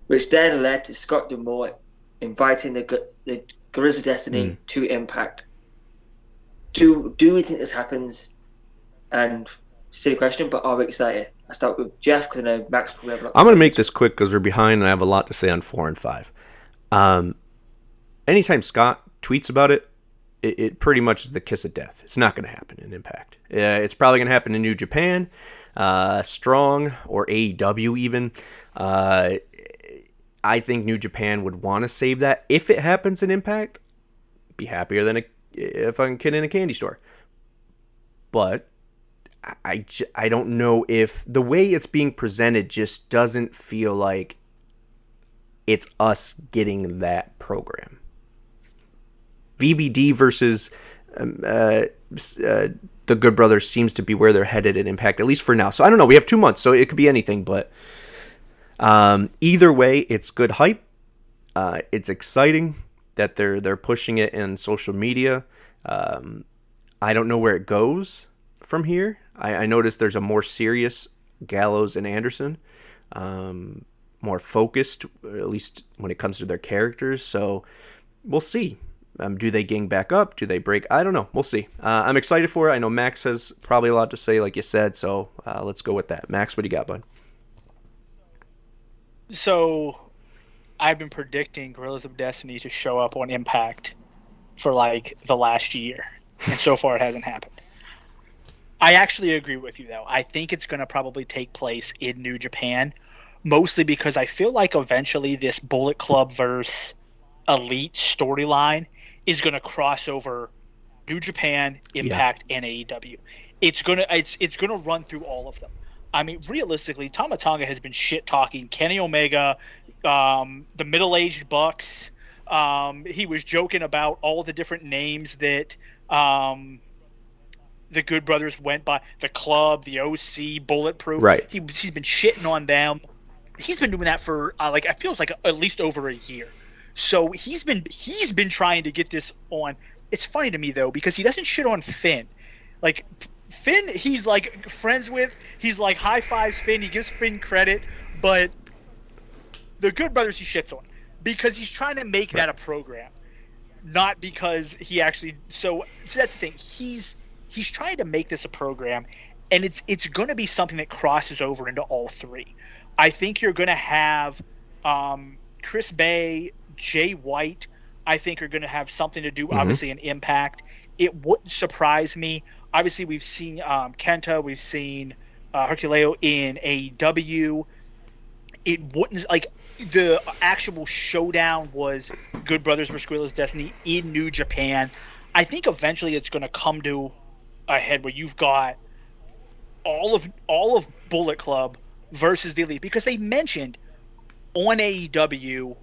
which then led to Scott D'Amore inviting the Guerrillas of Destiny to Impact. Do we think this happens? And silly question, but are we excited? I start with Jeff because I know Max probably have a lot to say. I'm going to make this quick because we're behind and I have a lot to say on 4 and 5. Anytime Scott tweets about it, it pretty much is the kiss of death. It's not going to happen in Impact. It's probably going to happen in New Japan, Strong, or AEW even. I think New Japan would want to save that. If it happens in Impact, be happier than a fucking kid in a candy store. But I don't know if the way it's being presented just doesn't feel like it's us getting that program. VBD versus the Good Brothers seems to be where they're headed at Impact, at least for now. So I don't know. We have 2 months, so it could be anything. But either way, it's good hype. It's exciting that they're pushing it in social media. I don't know where it goes from here. I noticed there's a more serious Gallows and Anderson, more focused, at least when it comes to their characters. So we'll see. Do they gang back up? Do they break? I don't know. We'll see. I'm excited for it. I know Max has probably a lot to say, like you said. So let's go with that. Max, what do you got, bud? So I've been predicting Guerrillas of Destiny to show up on Impact for like the last year, and so far it hasn't happened. I actually agree with you, though. I think it's going to probably take place in New Japan, mostly because I feel like eventually this Bullet Club versus Elite storyline is going to cross over New Japan, Impact, and AEW. It's gonna run through all of them. I mean, realistically, Tama Tonga has been shit talking Kenny Omega, the middle-aged Bucks. He was joking about all the different names that the Good Brothers went by, the Club, the OC, Bulletproof. Right. He's been shitting on them. He's been doing that for like, I feel it's like at least over a year. So he's been trying to get this on. It's funny to me though, because he doesn't shit on Finn. Like Finn, he's like friends with. He's like high fives Finn. He gives Finn credit, but the Good Brothers he shits on because he's trying to make that a program, not because he actually. So that's the thing. He's trying to make this a program, and it's going to be something that crosses over into all three. I think you're going to have Chris Bay, Jay White. I think are going to have something to do, obviously, an Impact. It wouldn't surprise me. Obviously, we've seen Kenta, we've seen Herculeo in AEW. It wouldn't, like, the actual showdown was Good Brothers vs. Guerrilla's Destiny in New Japan. I think eventually it's going to come to a head where you've got all of Bullet Club versus the Elite, because they mentioned on AEW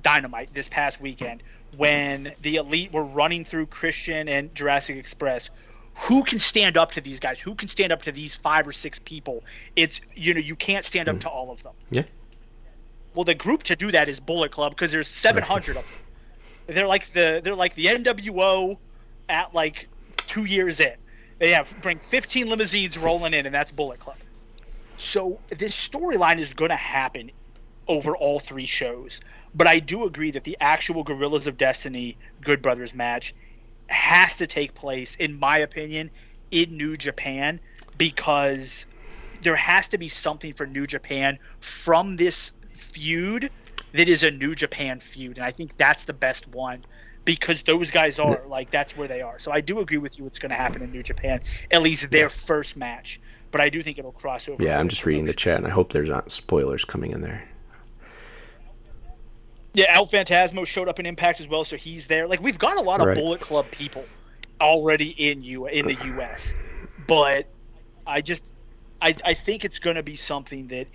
Dynamite this past weekend when the Elite were running through Christian and Jurassic Express, who can stand up to these guys? Who can stand up to these 5 or 6 people? It's, you can't stand up to all of them. Yeah. Well, the group to do that is Bullet Club, because there's 700 of them. They're like the NWO at like 2 years in. They bring 15 limousines rolling in, and that's Bullet Club. So this storyline is going to happen over all 3 shows. But I do agree that the actual Guerrillas of Destiny Good Brothers match has to take place, in my opinion, in New Japan, because there has to be something for New Japan from this feud that is a New Japan feud. And I think that's the best one, because those guys are, like, that's where they are. So I do agree with you. It's going to happen in New Japan, at least their first match. But I do think it'll cross over. Yeah, I'm just reading the chat, and I hope there's not spoilers coming in there. Yeah, El Phantasmo showed up in Impact as well, so he's there. Like, we've got a lot of Bullet Club people already in the U.S., but I think it's going to be something that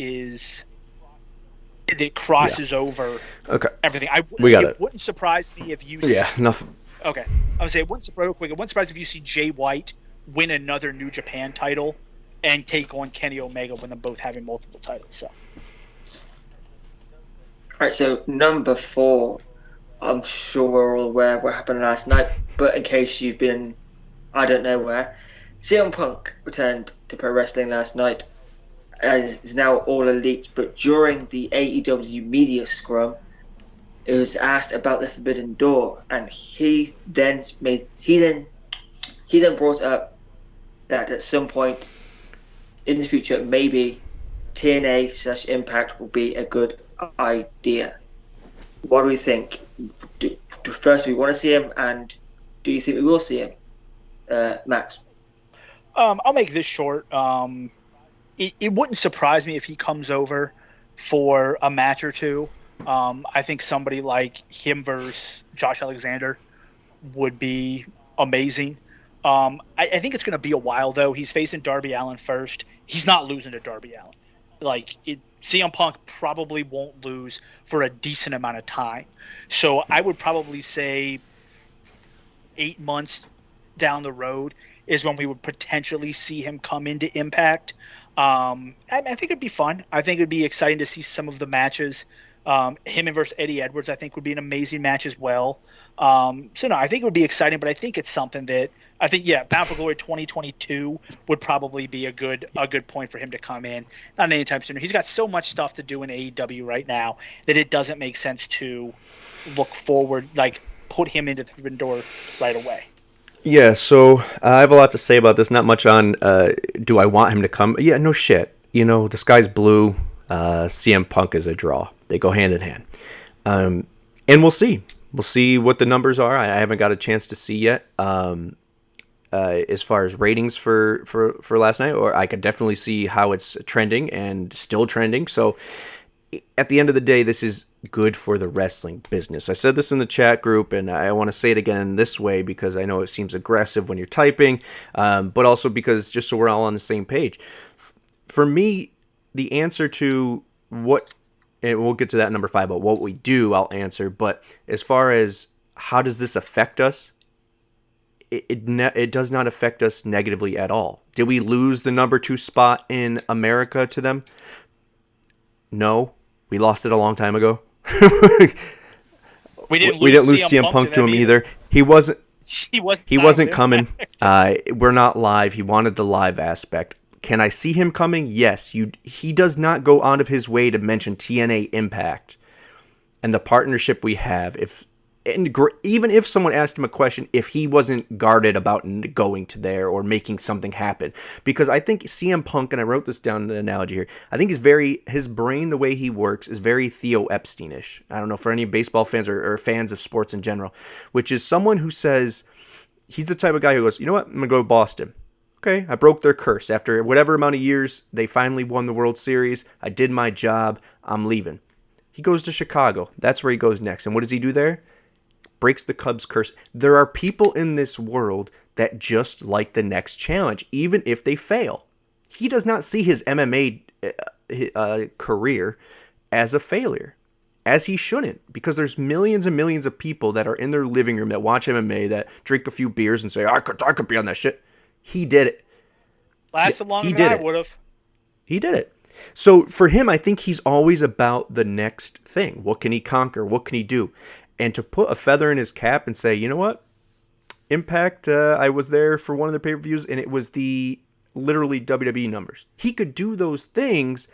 crosses over everything. It wouldn't surprise me if you nothing. Okay, I would say it wouldn't surprise if you see Jay White win another New Japan title and take on Kenny Omega with them both having multiple titles. So. All right, so number 4, I'm sure we're all aware of what happened last night, but in case you've been, I don't know where, CM Punk returned to pro wrestling last night, as is now All Elite, but during the AEW media scrum, it was asked about the Forbidden Door, and he then brought up that at some point in the future, maybe TNA/Impact will be a good idea. What do we think? First, we want to see him, and do you think we will see him, Max? I'll make this short. It wouldn't surprise me if he comes over for a match or two. I think somebody like him versus Josh Alexander would be amazing. I think it's going to be a while, though. He's facing Darby Allin first. He's not losing to Darby Allin. CM Punk probably won't lose for a decent amount of time. So I would probably say 8 months down the road is when we would potentially see him come into Impact. I think it'd be fun. I think it'd be exciting to see some of the matches. Him and versus Eddie Edwards, I think, would be an amazing match as well. I think it would be exciting, but I think it's something that I think, Bound for Glory 2022 would probably be a good point for him to come in. Not anytime sooner. He's got so much stuff to do in AEW right now that it doesn't make sense to look forward, like put him into the Forbidden Door right away. Yeah, so I have a lot to say about this. Not much on do I want him to come. Yeah, no shit. The sky's blue. CM Punk is a draw. They go hand in hand. And we'll see. We'll see what the numbers are. I haven't got a chance to see yet. As far as ratings for last night, or I could definitely see how it's trending and still trending. So at the end of the day, this is good for the wrestling business. I said this in the chat group, and I want to say it again in this way because I know it seems aggressive when you're typing, but also because just so we're all on the same page. For me, the answer to what, and we'll get to that number 5, but what we do, I'll answer. But as far as how does this affect us, it does not affect us negatively at all. Did we lose the number 2 spot in America to them? No, we lost it a long time ago. We didn't lose CM Punk to him either. He wasn't coming. We're not live. He wanted the live aspect. Can I see him coming? Yes. He does not go out of his way to mention TNA Impact and the partnership we have. Even if someone asked him a question, if he wasn't guarded about going to there or making something happen. Because I think CM Punk, and I wrote this down in the analogy here, I think his brain, the way he works, is very Theo Epstein-ish. I don't know, for any baseball fans or fans of sports in general, which is someone who says, he's the type of guy who goes, you know what, I'm going to go to Boston. Okay, I broke their curse. After whatever amount of years, they finally won the World Series. I did my job. I'm leaving. He goes to Chicago. That's where he goes next. And what does he do there? Breaks the Cubs curse. There are people in this world that just like the next challenge, even if they fail. He does not see his MMA career as a failure, as he shouldn't, because there's millions and millions of people that are in their living room that watch MMA, that drink a few beers and say, I could be on that shit. He did it. Lasted longer than I would have. He did it. So for him, I think he's always about the next thing. What can he conquer? What can he do? And to put a feather in his cap and say, you know what? Impact, I was there for one of the pay-per-views, and it was the literally WWE numbers. He could do those things.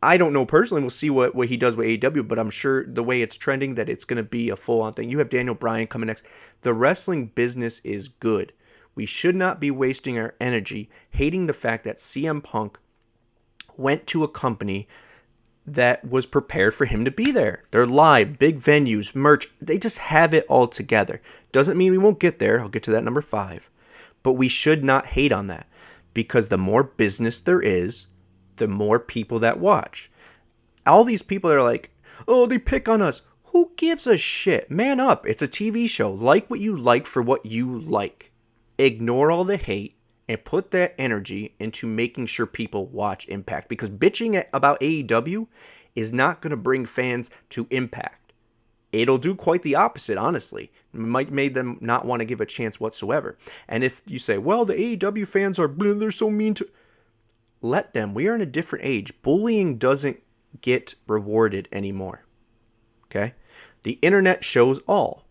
I don't know personally. We'll see what he does with AEW, but I'm sure the way it's trending that it's going to be a full-on thing. You have Daniel Bryan coming next. The wrestling business is good. We should not be wasting our energy hating the fact that CM Punk went to a company that was prepared for him to be there. They're live, big venues, merch. They just have it all together. Doesn't mean we won't get there. I'll get to that number 5. But we should not hate on that, because the more business there is, the more people that watch. All these people that are like, oh, they pick on us. Who gives a shit? Man up. It's a TV show. Like what you like for what you like. Ignore all the hate and put that energy into making sure people watch Impact, because bitching about AEW is not going to bring fans to Impact. It'll do quite the opposite, honestly. It might make them not want to give a chance whatsoever. And if you say, well, the AEW fans they're so mean to... Let them. We are in a different age. Bullying doesn't get rewarded anymore. Okay? The internet shows all.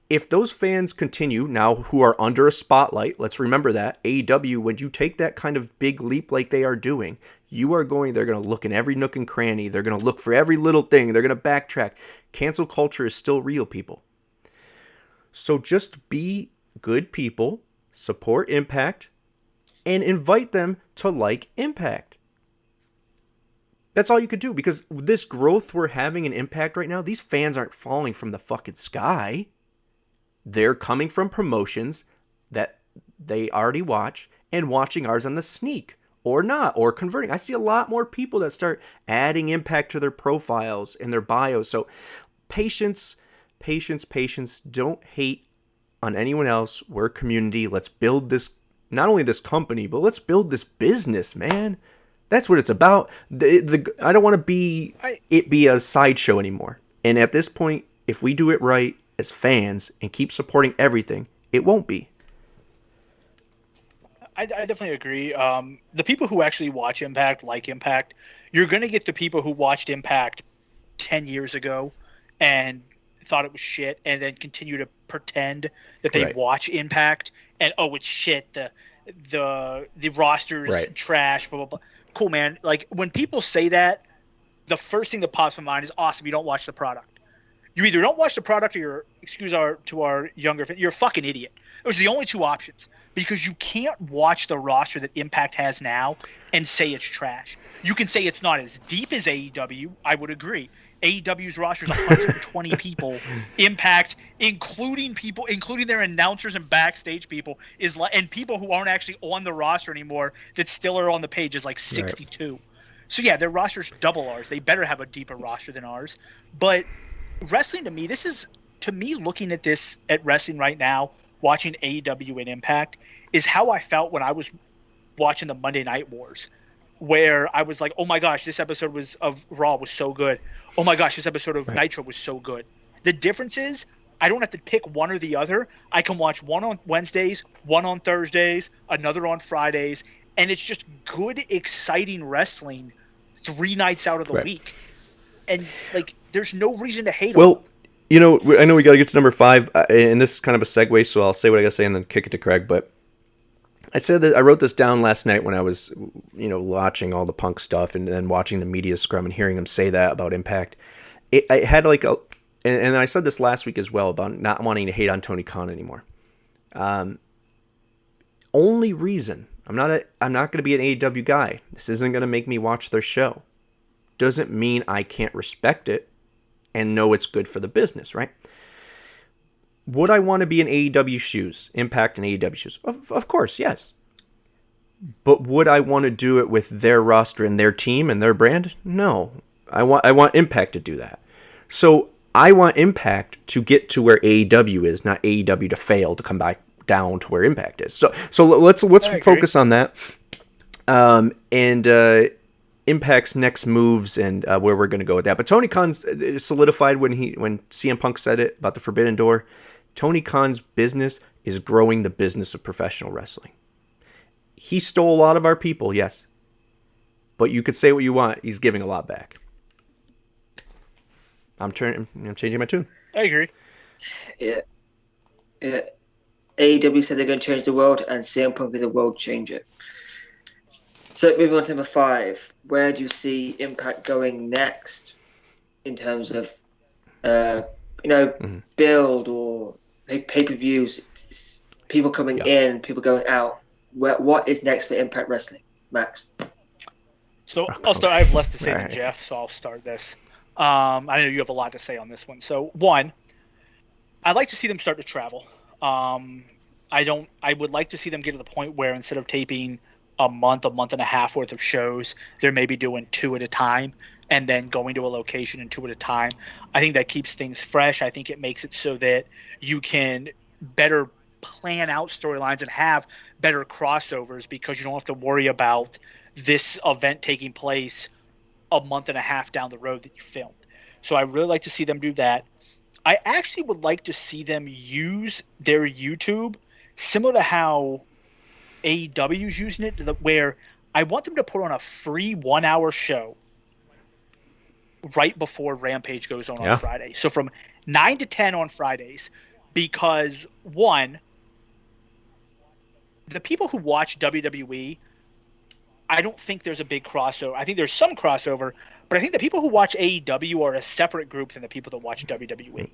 If those fans continue now who are under a spotlight, let's remember that, AEW, when you take that kind of big leap like they are doing, they're going to look in every nook and cranny. They're going to look for every little thing. They're going to backtrack. Cancel culture is still real, people. So just be good people, support Impact, and invite them to like Impact. That's all you could do, because this growth we're having in Impact right now, these fans aren't falling from the fucking sky. They're coming from promotions that they already watch and watching ours on the sneak or not, or converting. I see a lot more people that start adding Impact to their profiles and their bios. So patience, patience, patience. Don't hate on anyone else. We're a community. Let's build this, not only this company, but let's build this business, man. That's what it's about. I don't want to be a sideshow anymore. And at this point, if we do it right as fans and keep supporting everything, it won't be. I definitely agree. The people who actually watch Impact, like Impact, you're going to get the people who watched Impact 10 years ago and thought it was shit, and then continue to pretend that they watch Impact and, oh, it's shit, the roster's trash, blah, blah, blah. Cool, man. Like, when people say that, the first thing that pops in my mind is, awesome, you don't watch the product. You either don't watch the product or to our younger fans, you're a fucking idiot. Those are the only two options, because you can't watch the roster that Impact has now and say it's trash. You can say it's not as deep as AEW. I would agree. AEW's roster is 120 people. Impact, including their announcers and backstage people, and people who aren't actually on the roster anymore that still are on the page, is like 62. Right. So yeah, their roster's double ours. They better have a deeper roster than ours. But wrestling, to me, looking at wrestling right now, watching AEW and Impact, is how I felt when I was watching the Monday Night Wars, where I was like, oh my gosh, this episode of Raw was so good. Oh my gosh, this episode of Nitro was so good. The difference is, I don't have to pick one or the other. I can watch one on Wednesdays, one on Thursdays, another on Fridays, and it's just good, exciting wrestling 3 nights out of the week. And like, there's no reason to hate on them. You know, I know we got to get to number 5, and this is kind of a segue, so I'll say what I got to say and then kick it to Craig. But I said that I wrote this down last night when I was, watching all the Punk stuff and then watching the media scrum and hearing him say that about Impact. I had like a, and I said this last week as well about not wanting to hate on Tony Khan anymore. Only reason I'm not going to be an AEW guy. This isn't going to make me watch their show. Doesn't mean I can't respect it and know it's good for the business, right? Would I want to be in AEW shoes, Impact and AEW shoes? Of course, yes. But would I want to do it with their roster and their team and their brand? No. I want Impact to do that. So I want Impact to get to where AEW is, not AEW to fail to come back down to where Impact is. So let's focus on that. And Impact's next moves and where we're going to go with that. But Tony Khan's solidified when CM Punk said it about the Forbidden Door. Tony Khan's business is growing the business of professional wrestling. He stole a lot of our people, yes. But you could say what you want. He's giving a lot back. I'm changing my tune. I agree. Yeah. AEW said they're going to change the world, and CM Punk is a world changer. So moving on to number 5, where do you see Impact going next in terms of, build or pay-per-views, people coming in, people going out? What is next for Impact Wrestling, Max? So I'll start. I have less to say than Jeff, so I'll start this. I know you have a lot to say on this one. So one, I'd like to see them start to travel. I would like to see them get to the point where instead of taping a month and a half worth of shows, they're maybe doing 2 at a time and then going to a location and 2 at a time. I think that keeps things fresh. I think it makes it so that you can better plan out storylines and have better crossovers because you don't have to worry about this event taking place a month and a half down the road that you filmed. So I really like to see them do that. I actually would like to see them use their YouTube similar to how AEW is using it, where I want them to put on a free 1-hour show right before Rampage goes on Friday. So from 9 to 10 on Fridays, because one, the people who watch WWE, I don't think there's a big crossover. I think there's some crossover, but I think the people who watch AEW are a separate group than the people that watch WWE.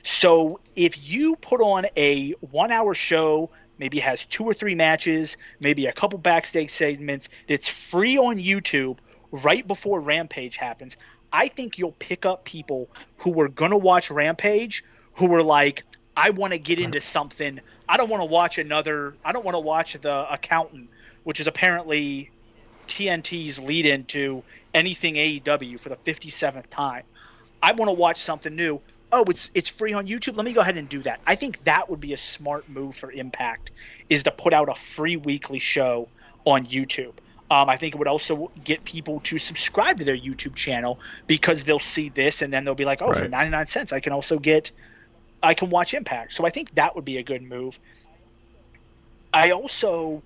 So if you put on a 1-hour show, maybe it has 2 or 3 matches, maybe a couple backstage segments that's free on YouTube right before Rampage happens, I think you'll pick up people who were going to watch Rampage, who were like, I want to get into something. I don't want to watch The Accountant, which is apparently TNT's lead into anything AEW for the 57th time. I want to watch something new. Oh, it's free on YouTube. Let me go ahead and do that. I think that would be a smart move for Impact, is to put out a free weekly show on YouTube. I think it would also get people to subscribe to their YouTube channel because they'll see this and then they'll be like, oh, for 99 cents, I can watch Impact. So I think that would be a good move. I also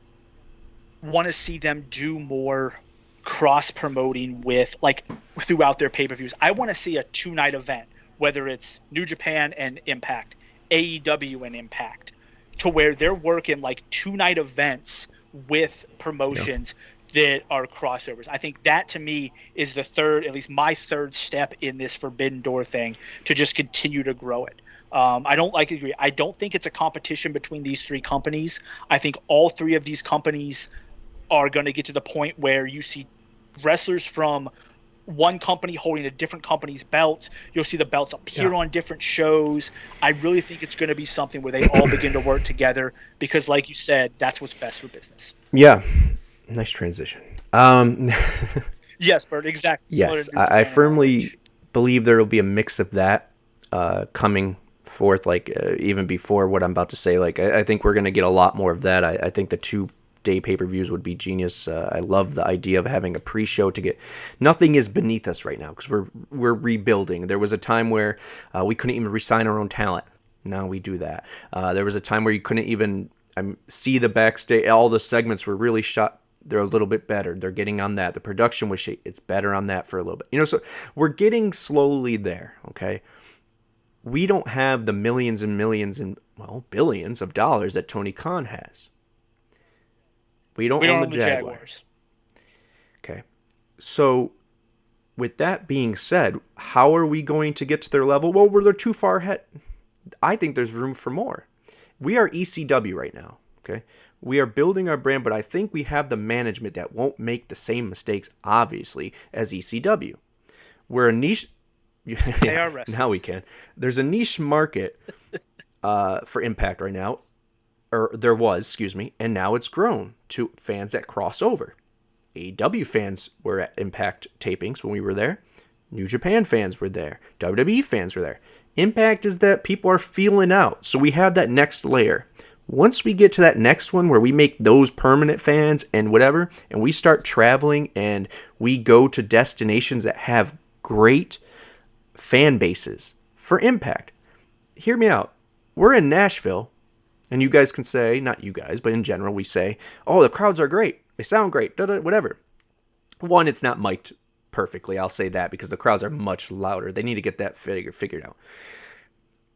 want to see them do more cross promoting throughout their pay-per-views. I want to see a 2-night event, whether it's New Japan and Impact, AEW and Impact, to where they're working 2-night events with promotions that are crossovers. I think that to me is the third, at least my third step in this Forbidden Door thing, to just continue to grow it. I don't think it's a competition between these 3 companies. I think all 3 of these companies are going to get to the point where you see wrestlers from one company holding a different company's belts. You'll see the belts appear on different shows. I really think it's going to be something where they all begin to work together because, like you said, that's what's best for business. Yeah. Nice transition. Yes, Bert, exactly. Yes, I firmly believe there will be a mix of that coming forth, even before what I'm about to say. I think we're going to get a lot more of that. I think the 2-day pay-per-views would be genius. I love the idea of having a pre-show to get. Nothing is beneath us right now because we're rebuilding. There was a time where we couldn't even re-sign our own talent. Now we do that. There was a time where you couldn't even see the backstage. All the segments were really shot. They're a little bit better. They're getting on that. The production was it's better on that for a little bit. So we're getting slowly there, okay? We don't have the millions and millions and, billions of dollars that Tony Khan has. We don't own the Jaguars. Okay. So with that being said, how are we going to get to their level? Well, they're too far ahead. I think there's room for more. We are ECW right now, okay? We are building our brand, but I think we have the management that won't make the same mistakes, obviously, as ECW. We're a niche... They are wrestling. Now we can. There's a niche market for Impact right now, or there was, and now it's grown to fans that cross over. AEW fans were at Impact tapings when we were there. New Japan fans were there. WWE fans were there. Impact is that people are feeling out. So we have that next layer. Once we get to that next one where we make those permanent fans and whatever, and we start traveling and we go to destinations that have great fan bases for Impact. Hear me out. We're in Nashville, and you guys can say, not you guys, but in general, we say, oh, the crowds are great. They sound great, whatever. One, it's not mic'd perfectly. I'll say that because the crowds are much louder. They need to get that figured out.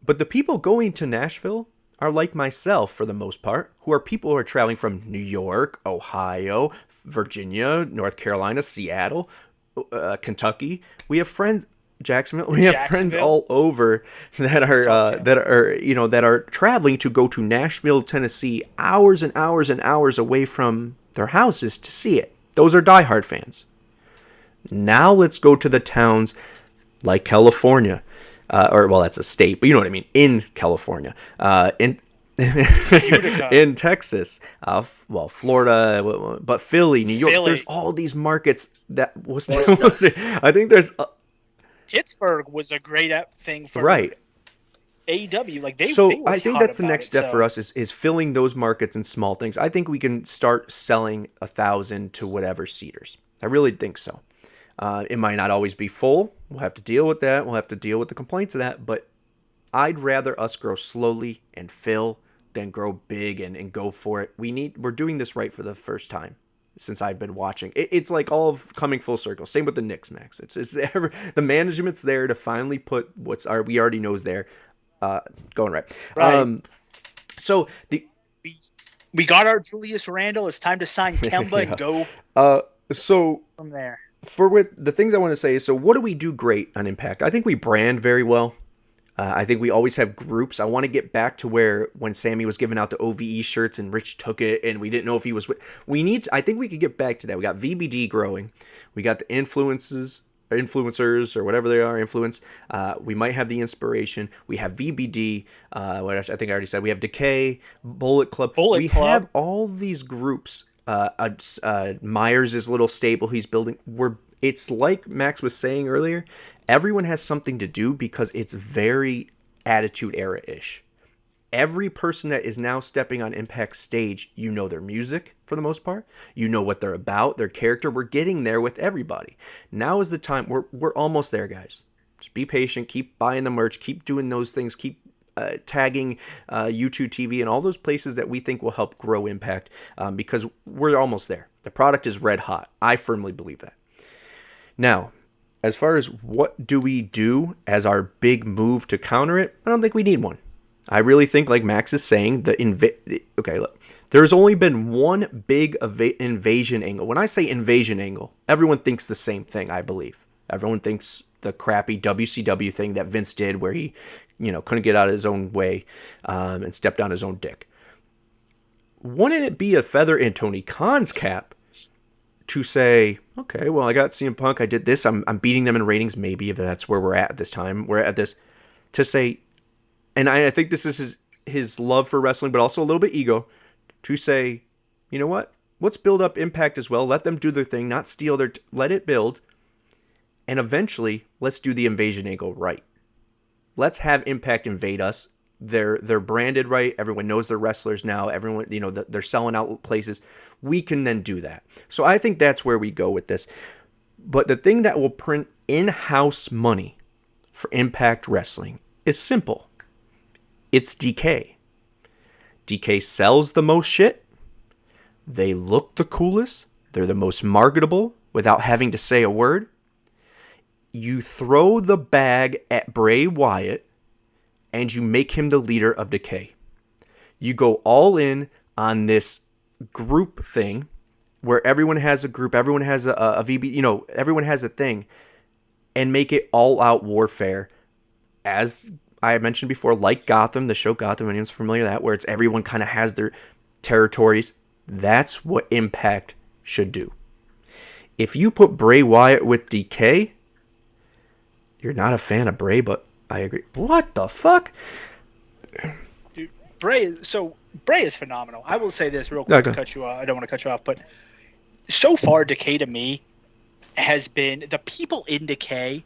But the people going to Nashville are like myself, for the most part, who are people who are traveling from New York, Ohio, Virginia, North Carolina, Seattle, Kentucky. We have friends, Jacksonville. We have friends all over that are traveling to go to Nashville, Tennessee, hours and hours and hours away from their houses to see it. Those are diehard fans. Now let's go to the towns like California. That's a state, but you know what I mean. In California, in Texas, Florida, but Philly, New York. There's all these markets that I think there's. Pittsburgh was a great thing for AEW. I think that's the next step for us is filling those markets and small things. I think we can start selling 1,000 to whatever seaters. I really think so. It might not always be full. We'll have to deal with that. We'll have to deal with the complaints of that. But I'd rather us grow slowly and fill than grow big and go for it. We're doing this right for the first time since I've been watching. It's like all of coming full circle. Same with the Knicks, Max. The management's there to finally put we already know is there. Going right. So we got our Julius Randle. It's time to sign Kemba and go. So from there. For the things I want to say is, so what do we do great on Impact? I think we brand very well. I think we always have groups. I want to get back to where when Sammy was giving out the OVE shirts and Rich took it and we didn't know if he was I think we could get back to that. We got VBD growing. We got the influencers or whatever they are, influence. We might have the inspiration. We have VBD. What I think I already said. We have Decay, Bullet Club. We have all these groups. Myers' little stable he's building. It's like Max was saying earlier. Everyone has something to do because it's very Attitude Era-ish. Every person that is now stepping on Impact's stage, you know their music for the most part. You know what they're about, their character. We're getting there with everybody. Now is the time. We're almost there, guys. Just be patient. Keep buying the merch. Keep doing those things. Keep tagging YouTube TV and all those places that we think will help grow Impact because we're almost there. The product is red hot. I firmly believe that. Now, as far as what do we do as our big move to counter it, I don't think we need one. I really think, like Max is saying, look, there's only been one big invasion angle. When I say invasion angle, everyone thinks the same thing, I believe. Everyone thinks the crappy WCW thing that Vince did where he, couldn't get out of his own way and stepped on his own dick. Wouldn't it be a feather in Tony Khan's cap to say, okay, well, I got CM Punk, I did this, I'm beating them in ratings, maybe if that's where we're at this time. We're at this, to say, and I think this is his love for wrestling, but also a little bit ego, to say, you know what? Let's build up Impact as well. Let them do their thing, not steal let it build. And eventually, let's do the invasion angle right. Let's have Impact invade us. They're branded right. Everyone knows they're wrestlers now. Everyone, they're selling out places. We can then do that. So I think that's where we go with this. But the thing that will print in-house money for Impact Wrestling is simple. It's DK. DK sells the most shit. They look the coolest. They're the most marketable without having to say a word. You throw the bag at Bray Wyatt and you make him the leader of Decay. You go all in on this group thing where everyone has a group, everyone has a VB, everyone has a thing, and make it all out warfare. As I mentioned before, like Gotham, the show Gotham, anyone's familiar with that, where it's everyone kind of has their territories. That's what Impact should do. If you put Bray Wyatt with DK, you're not a fan of Bray, but I agree. What the fuck? Dude, Bray is phenomenal. I will say this real quick to cut you off. I don't want to cut you off, but so far, Decay to me has been, the people in Decay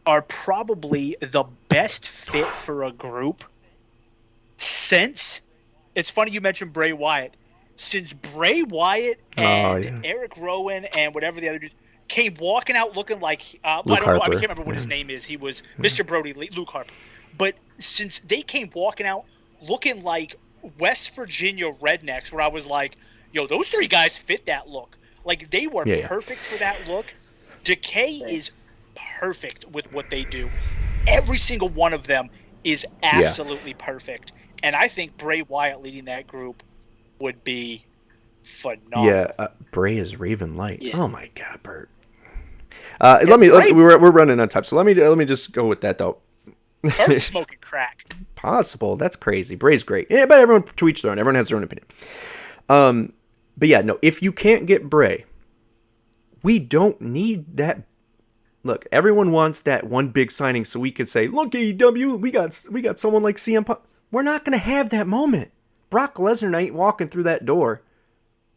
are probably the best fit for a group since, it's funny you mentioned Bray Wyatt, since Bray Wyatt and Eric Rowan and whatever the other dude came walking out looking like, I can't remember what his name is. He was Mr. Brody, Luke Harper. But since they came walking out looking like West Virginia rednecks, where I was like, yo, those three guys fit that look. Like, they were perfect for that look. Decay is perfect with what they do. Every single one of them is absolutely perfect. And I think Bray Wyatt leading that group would be phenomenal. Yeah, Bray is Raven Light. Yeah. Oh my God, Bert. We're running on time, so let me just go with that though. Bert's smoking crack. Possible. That's crazy. Bray's great. Yeah, but everyone to each their own. Everyone has their own opinion. But yeah, no. If you can't get Bray, we don't need that. Look, everyone wants that one big signing, so we could say, "Look, AEW, we got someone like CM Punk." We're not gonna have that moment. Brock Lesnar ain't walking through that door.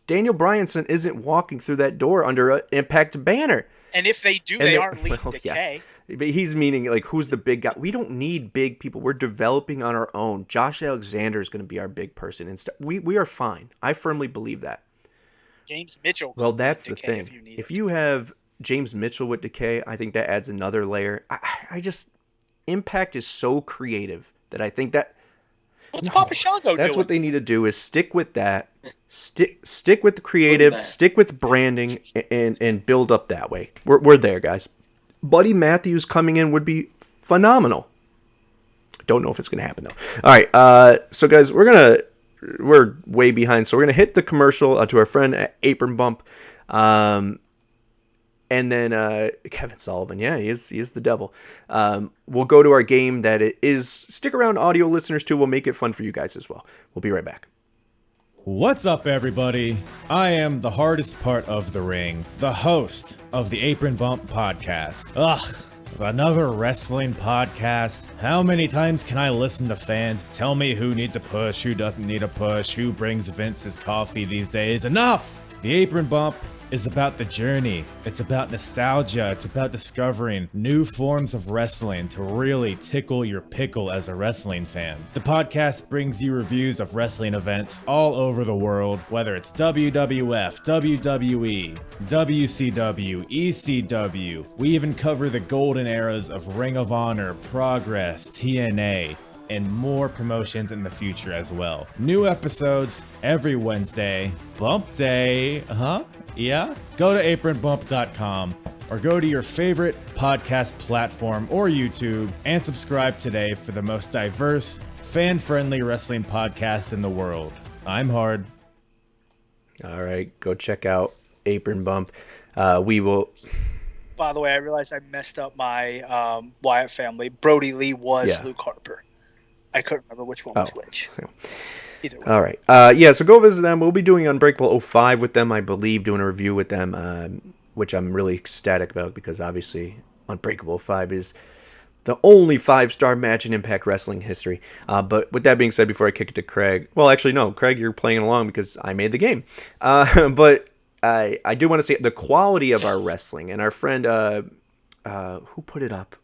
Daniel Bryanson isn't walking through that door under an Impact banner. And if they do, they aren't leading Decay. Yes. But he's meaning, like, who's the big guy? We don't need big people. We're developing on our own. Josh Alexander is going to be our big person. Instead, we are fine. I firmly believe that. James Mitchell. Well, that's the thing. If you have James Mitchell with Decay, I think that adds another layer. Impact is so creative that I think that. What's Papa Shango doing? That's what they need to do, is stick with that. Stick with the creative, stick with branding, and build up that way. We're there, guys. Buddy Matthews coming in would be phenomenal. Don't know if it's going to happen, though. All right, so guys, we're way behind, so we're going to hit the commercial to our friend Apron Bump. And then Kevin Sullivan, he is the devil. We'll go to our game that it is. Stick around, audio listeners, too. We'll make it fun for you guys as well. We'll be right back. What's up, everybody? I am the hardest part of the ring, the host of the Apron Bump podcast. Ugh, another wrestling podcast. How many times can I listen to fans tell me who needs a push, who doesn't need a push, who brings Vince's coffee these days? Enough! The Apron Bump is about the journey. It's about nostalgia. It's about discovering new forms of wrestling to really tickle your pickle as a wrestling fan. The podcast brings you reviews of wrestling events all over the world, whether it's WWF, WWE, WCW, ECW. We even cover the golden eras of Ring of Honor, Progress, TNA, and more promotions in the future as well. New episodes every Wednesday. Bump Day, yeah? Go to apronbump.com or go to your favorite podcast platform or YouTube and subscribe today for the most diverse, fan-friendly wrestling podcast in the world. I'm Hard. All right, go check out Apron Bump. We will... By the way, I realized I messed up my Wyatt family. Brody Lee was Luke Harper. I couldn't remember which one was which. Either way. All right. So go visit them. We'll be doing Unbreakable 05 with them, I believe, doing a review with them, which I'm really ecstatic about because obviously Unbreakable 05 is the only 5-star match in Impact Wrestling history. But with that being said, before I kick it to Craig, well, actually, no, Craig, you're playing along because I made the game. But I do want to say the quality of our wrestling and our friend, who put it up?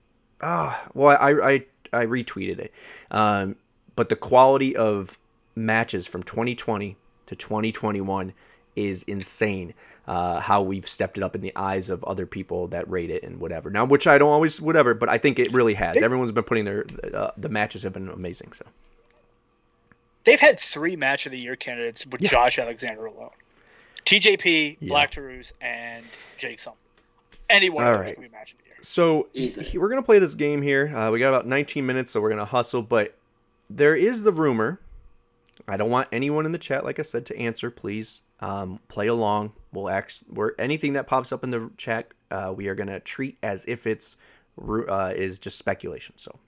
Well, I retweeted it. But the quality of matches from 2020 to 2021 is insane. how we've stepped it up in the eyes of other people that rate it and whatever. Now, which I don't always whatever, but I think it really has. Everyone's been putting the matches have been amazing. So they've had 3 match of the year candidates with Josh Alexander alone. TJP, Black Taurus, and Jake something. Anyone else could be match of the year. So we're going to play this game here. We got about 19 minutes, so we're going to hustle. But there is the rumor. I don't want anyone in the chat, like I said, to answer. Please play along. We're anything that pops up in the chat, we are going to treat as if it's is just speculation. So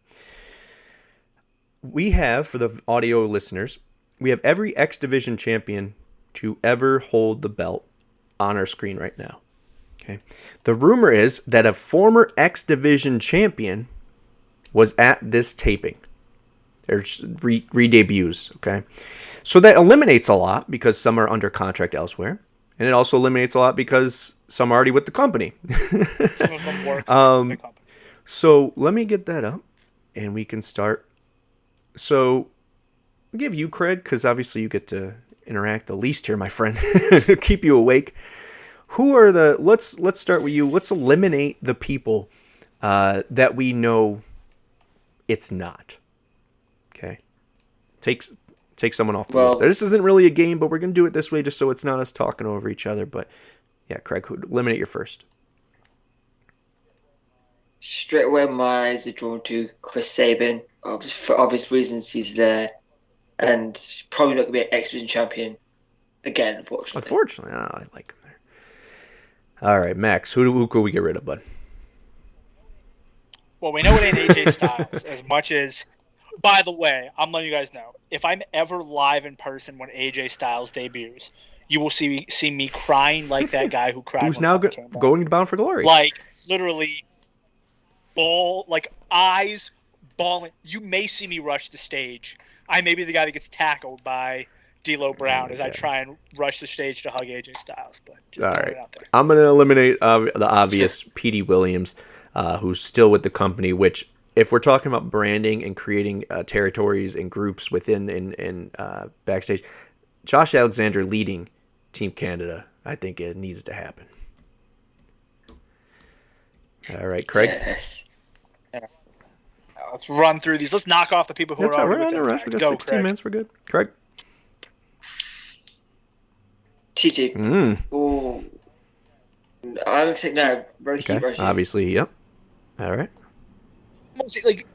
we have, for the audio listeners, we have every X Division champion to ever hold the belt on our screen right now. Okay. The rumor is that a former X Division champion was at this taping. There's re-debuts, okay? So that eliminates a lot because some are under contract elsewhere. And it also eliminates a lot because some are already with the company. Some of them work with the company. So let me get that up and we can start. So I'll give you, Craig, because obviously you get to interact the least here, my friend. Keep you awake. Who are the... Let's start with you. Let's eliminate the people that we know it's not. Okay. Take someone off the list. This isn't really a game, but we're going to do it this way just so it's not us talking over each other. But yeah, Craig, eliminate your first. Straight away, my eyes are drawn to Chris Sabin. For obvious reasons, he's there. And probably not going to be an X Division champion again, unfortunately. Unfortunately, I like him there. All right, Max, who could we get rid of, bud? Well, we know it ain't AJ Styles as much as... By the way, I'm letting you guys know, if I'm ever live in person when AJ Styles debuts, you will see me crying like that guy who cried. Who's now going Bound for Glory. Like, literally, eyes bawling. You may see me rush the stage. I may be the guy that gets tackled by D'Lo Brown as I try and rush the stage to hug AJ Styles. But just all right, I'm going to eliminate the obvious Petey Williams, who's still with the company, which... If we're talking about branding and creating territories and groups within and backstage, Josh Alexander leading Team Canada, I think it needs to happen. All right, Craig. Yes. Let's run through these. Let's knock off the people who are already within. We're on a rush. We got 16 Craig. minutes. We're good. Craig. TJ. Oh, I'm going to take that. Okay. Obviously, yep. All right. Like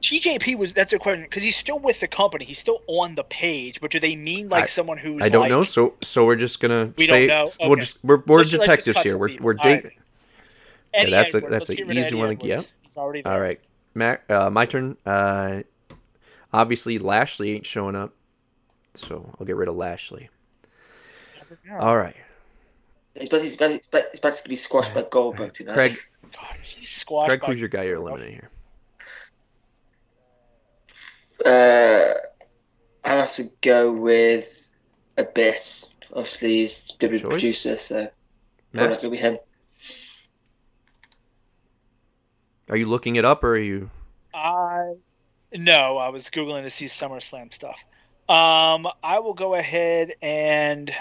TJP that's a question because he's still with the company. He's still on the page, but do they mean someone who's? I don't know. So we're just gonna say okay. we're detectives here. We're dating. Right. Yeah, that's an easy one to get. He's already there. All right, Mac. My turn. Obviously Lashley ain't showing up, so I'll get rid of Lashley. All right. He's about to be squashed by Goldberg tonight. Craig. God, he's squashed. Craig, who's your guy you're eliminating here? I'll have to go with Abyss. Obviously, he's the producer, so probably not going to be him. Are you looking it up, or are you? No, I was Googling to see SummerSlam stuff. I will go ahead and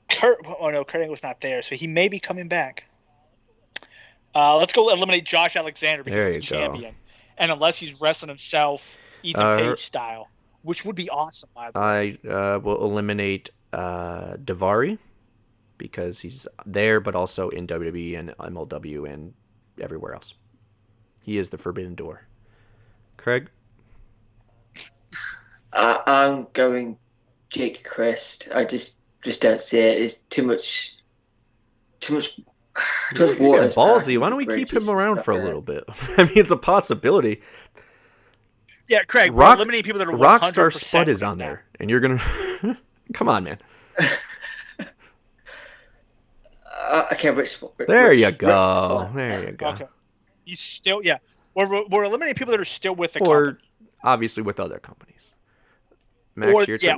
Kurt. Oh no, Kurt Angle's not there, so he may be coming back. Let's go eliminate Josh Alexander because he's the champion. And unless he's wrestling himself Ethan Page style, which would be awesome. By the way. I will eliminate Daivari because he's there, but also in WWE and MLW and everywhere else. He is the Forbidden Door. Craig? I'm going Jake Crest. I just don't see it. It's too much water. Ballsy. Why don't we keep him around for a little bit? I mean, it's a possibility. Yeah, Craig. We're eliminating people that are 100% Rockstar Spud is on there, and you're gonna come on, man. Okay, Rich. There you go. There you go. Okay. He's still We're eliminating people that are still with the company. Or obviously with other companies. Max,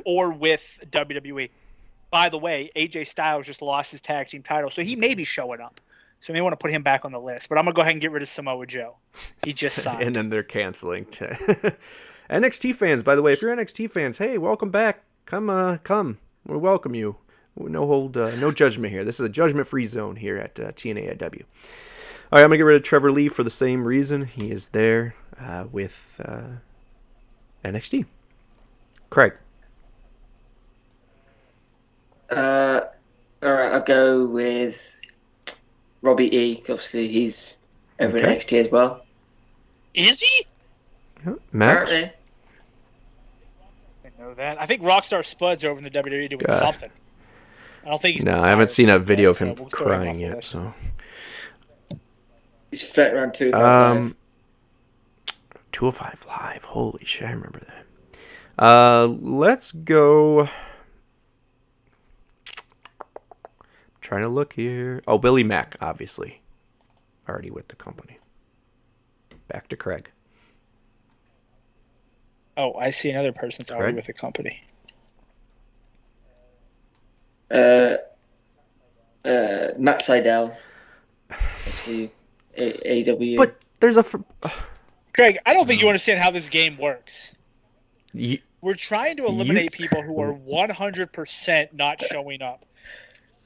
or with WWE. By the way, AJ Styles just lost his tag team title, so he may be showing up. So we may want to put him back on the list. But I'm going to go ahead and get rid of Samoa Joe. He just signed. And then they're canceling. NXT fans, by the way, if you're NXT fans, hey, welcome back. Come. We welcome you. No judgment here. This is a judgment-free zone here at TNAIW. All right, I'm going to get rid of Trevor Lee for the same reason. He is there with NXT. Craig. All right, I'll go with Robbie E. Obviously, he's over in NXT as well. Is he? Max? Apparently. I know that. I think Rockstar Spud's over in the WWE doing something. I don't think he's. No, I haven't seen a video of him crying yet. So he's fit around 205. 205 Live. Holy shit, I remember that. Let's go. Trying to look here. Oh, Billy Mack, obviously. Already with the company. Back to Craig. Oh, I see another person that's already with the company. Matt Sydal. Obviously, AEW. But there's a... Craig, I don't think you understand how this game works. We're trying to eliminate people who are 100% not showing up.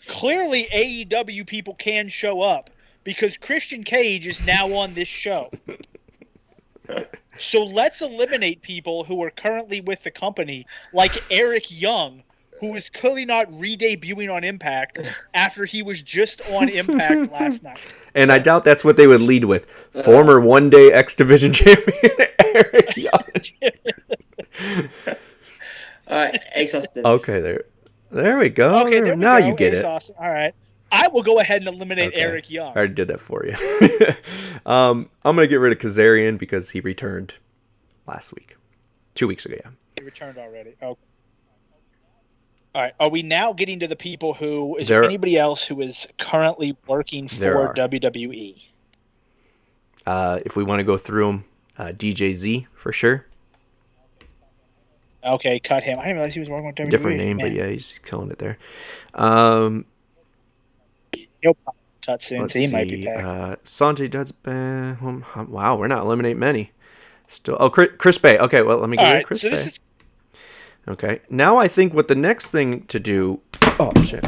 Clearly, AEW people can show up because Christian Cage is now on this show. So let's eliminate people who are currently with the company, like Eric Young, who is clearly not re-debuting on Impact after he was just on Impact last night. And I doubt that's what they would lead with. Former one-day X Division champion Eric Young. All right, Ace Austin. Okay, there we go. Okay, there we now go. You get Ace it. Austin. All right. I will go ahead and eliminate Eric Young. I already did that for you. I'm going to get rid of Kazarian because he returned last week. 2 weeks ago, yeah. He returned already. Okay. All right. Are we now getting to the people who... Is there anybody else who is currently working for WWE? If we want to go through them, DJZ for sure. Okay, cut him. I didn't realize he was working with WWE. Different name, but yeah, he's killing it there. He'll cut soon, so he might be back. Sanjay Dutt's wow, we're not eliminating many. Still, Chris Bay. Okay, well, let me get rid of Chris Bay. Okay, now I think what the next thing to do... Oh, shit.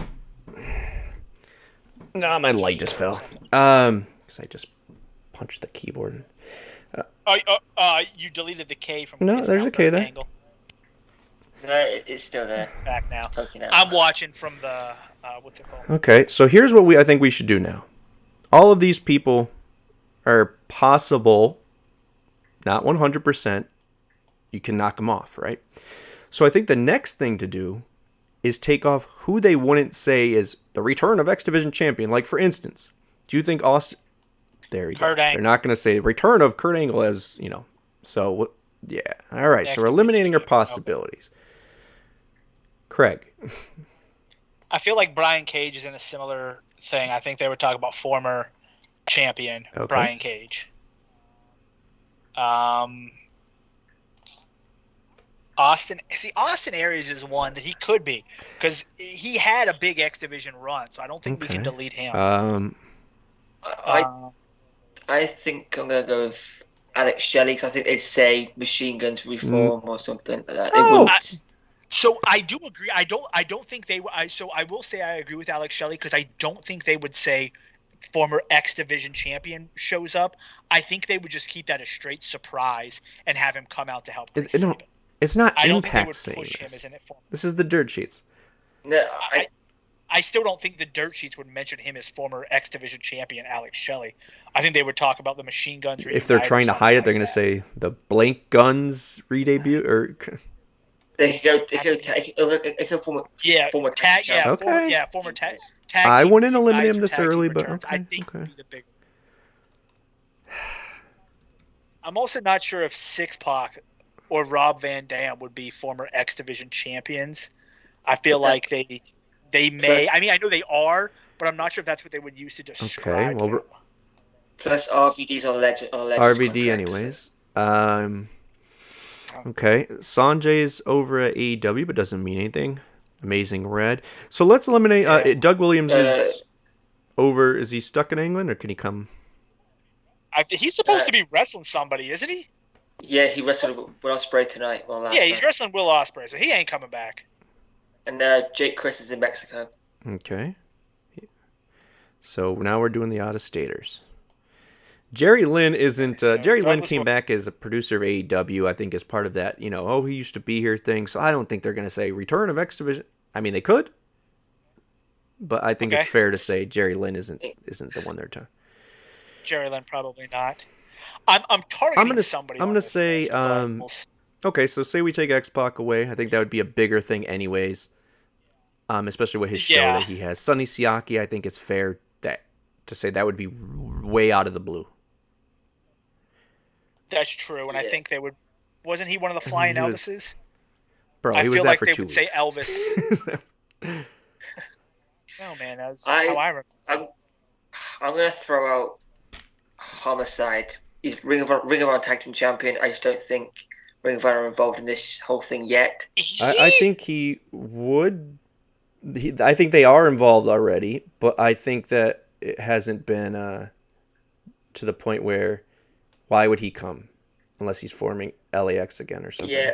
No, my light just fell. Because I just punched the keyboard. You deleted the K from... No, there's a K there. Angle. No, it's still there. Back now. I'm watching from the... what's it called? Okay, so here's what I think we should do now. All of these people are possible, not 100%. You can knock them off, right? So I think the next thing to do is take off who they wouldn't say is the return of X Division champion. Like, for instance, do you think Austin... There you go. They're not going to say return of Kurt Angle as, So, yeah. All right, so we're eliminating our possibilities. Okay. Craig. I feel like Brian Cage is in a similar thing. I think they were talking about former champion Brian Cage. Austin Aries is one that he could be because he had a big X Division run, so I don't think we can delete him. I think I'm gonna go with Alex Shelley because I think they'd say Machine Guns Reform or something like that. So I do agree. I don't think they. So I will say I agree with Alex Shelley because I don't think they would say former X Division champion shows up. I think they would just keep that a straight surprise and have him come out to help. It's not I don't Impact think they would push him as an This is the dirt sheets. No, I still don't think the dirt sheets would mention him as former X Division champion Alex Shelley. I think they would talk about the Machine Guns. If they're trying to hide it, they're going to say the Blank Guns re-debut or. They go former tag. Former tag. I wouldn't eliminate him this early, but I think would be the big. I'm also not sure if Six Pac or Rob Van Dam would be former X Division champions. I feel like they may. I mean, I know they are, but I'm not sure if that's what they would use to describe. Okay, well, plus RVD's on legend. RVD, anyways. Okay, Sanjay's over at AEW, but doesn't mean anything. Amazing Red. So let's eliminate. Doug Williams is over. Is he stuck in England, or can he come? He's supposed to be wrestling somebody, isn't he? Yeah, he wrestled Will Ospreay tonight. He's wrestling Will Ospreay, so he ain't coming back. And Jake Chris is in Mexico. Okay. So now we're doing the out-of-staters. Jerry Lynn isn't. Jerry Lynn came back as a producer of AEW, I think, as part of that, he used to be here thing. So I don't think they're going to say return of X Division. I mean, they could, but I think it's fair to say Jerry Lynn isn't the one they're talking. Jerry Lynn probably not. I'm targeting somebody. I'm going to say. Okay, so say we take X-Pac away. I think that would be a bigger thing, anyways. Especially with his show that he has. Sonny Siaki, I think it's fair to say that would be way out of the blue. That's true, and I think they would. Wasn't he one of the Flying Elvises? Bro, he was there for 2 weeks. I feel like they would say Elvis. No, man, that's how I remember. I'm going to throw out Homicide. He's Ring of Honor Tag Team Champion. I just don't think Ring of Honor are involved in this whole thing yet. I think he would. I think they are involved already, but I think that it hasn't been to the point where why would he come unless he's forming LAX again or something? Yeah.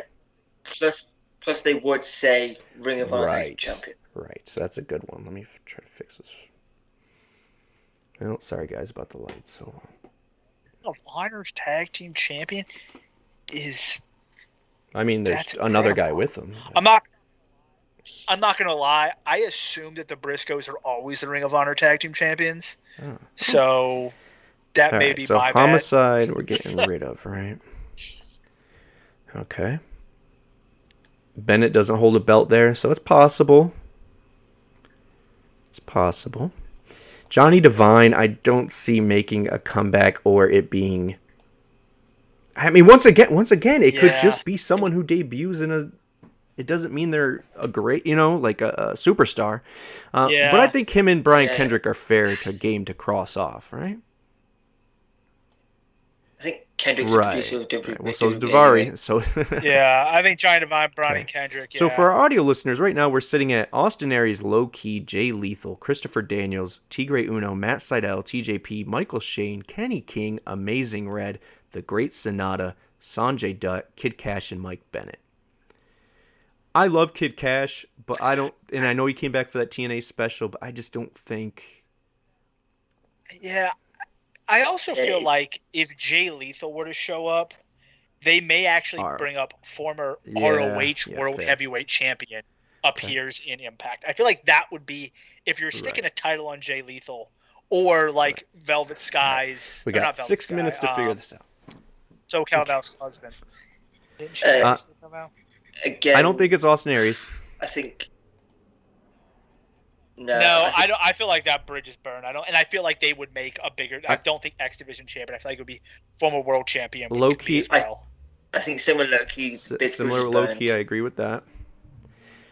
Plus they would say Ring of Honor Tag Team Champion. Right. So that's a good one. Let me try to fix this. Oh, sorry guys about the lights. So of Honor's Tag Team Champion is. I mean, there's another guy with him. I'm not gonna lie. I assume that the Briscoes are always the Ring of Honor Tag Team Champions. Oh. So that may be my bad. So Homicide, we're getting rid of, right? Okay. Bennett doesn't hold a belt there, so it's possible. It's possible. Johnny Devine, I don't see making a comeback or it being. I mean, once again, it could just be someone who debuts in a. It doesn't mean they're a great, like a superstar. But I think him and Brian Kendrick are fair to cross off, right? I think Kendrick's producer of WWE. Well, so is Daivari. Anyway. So I think Johnny Devine, Brian Kendrick. Yeah. So for our audio listeners, right now we're sitting at Austin Aries, Low Key, Jay Lethal, Christopher Daniels, Tigre Uno, Matt Sydal, TJP, Michael Shane, Kenny King, Amazing Red, The Great Sonata, Sanjay Dutt, Kid Cash, and Mike Bennett. I love Kid Cash, but I don't, and I know he came back for that TNA special, but I just don't think. Yeah. I also feel like if Jay Lethal were to show up, they may actually bring up former ROH World Heavyweight Champion appears in Impact. I feel like that would be, if you're sticking a title on Jay Lethal or like Velvet Skies. We got 6 minutes to figure this out. SoCal Val's husband. Didn't she come out? Again, I don't think it's Austin Aries. I think. No, I don't. I feel like that bridge is burned. I feel like they would make a bigger. I don't think X Division champion. I feel like it would be former world champion. Low key as well. I think similar low key. Similar low key. I agree with that.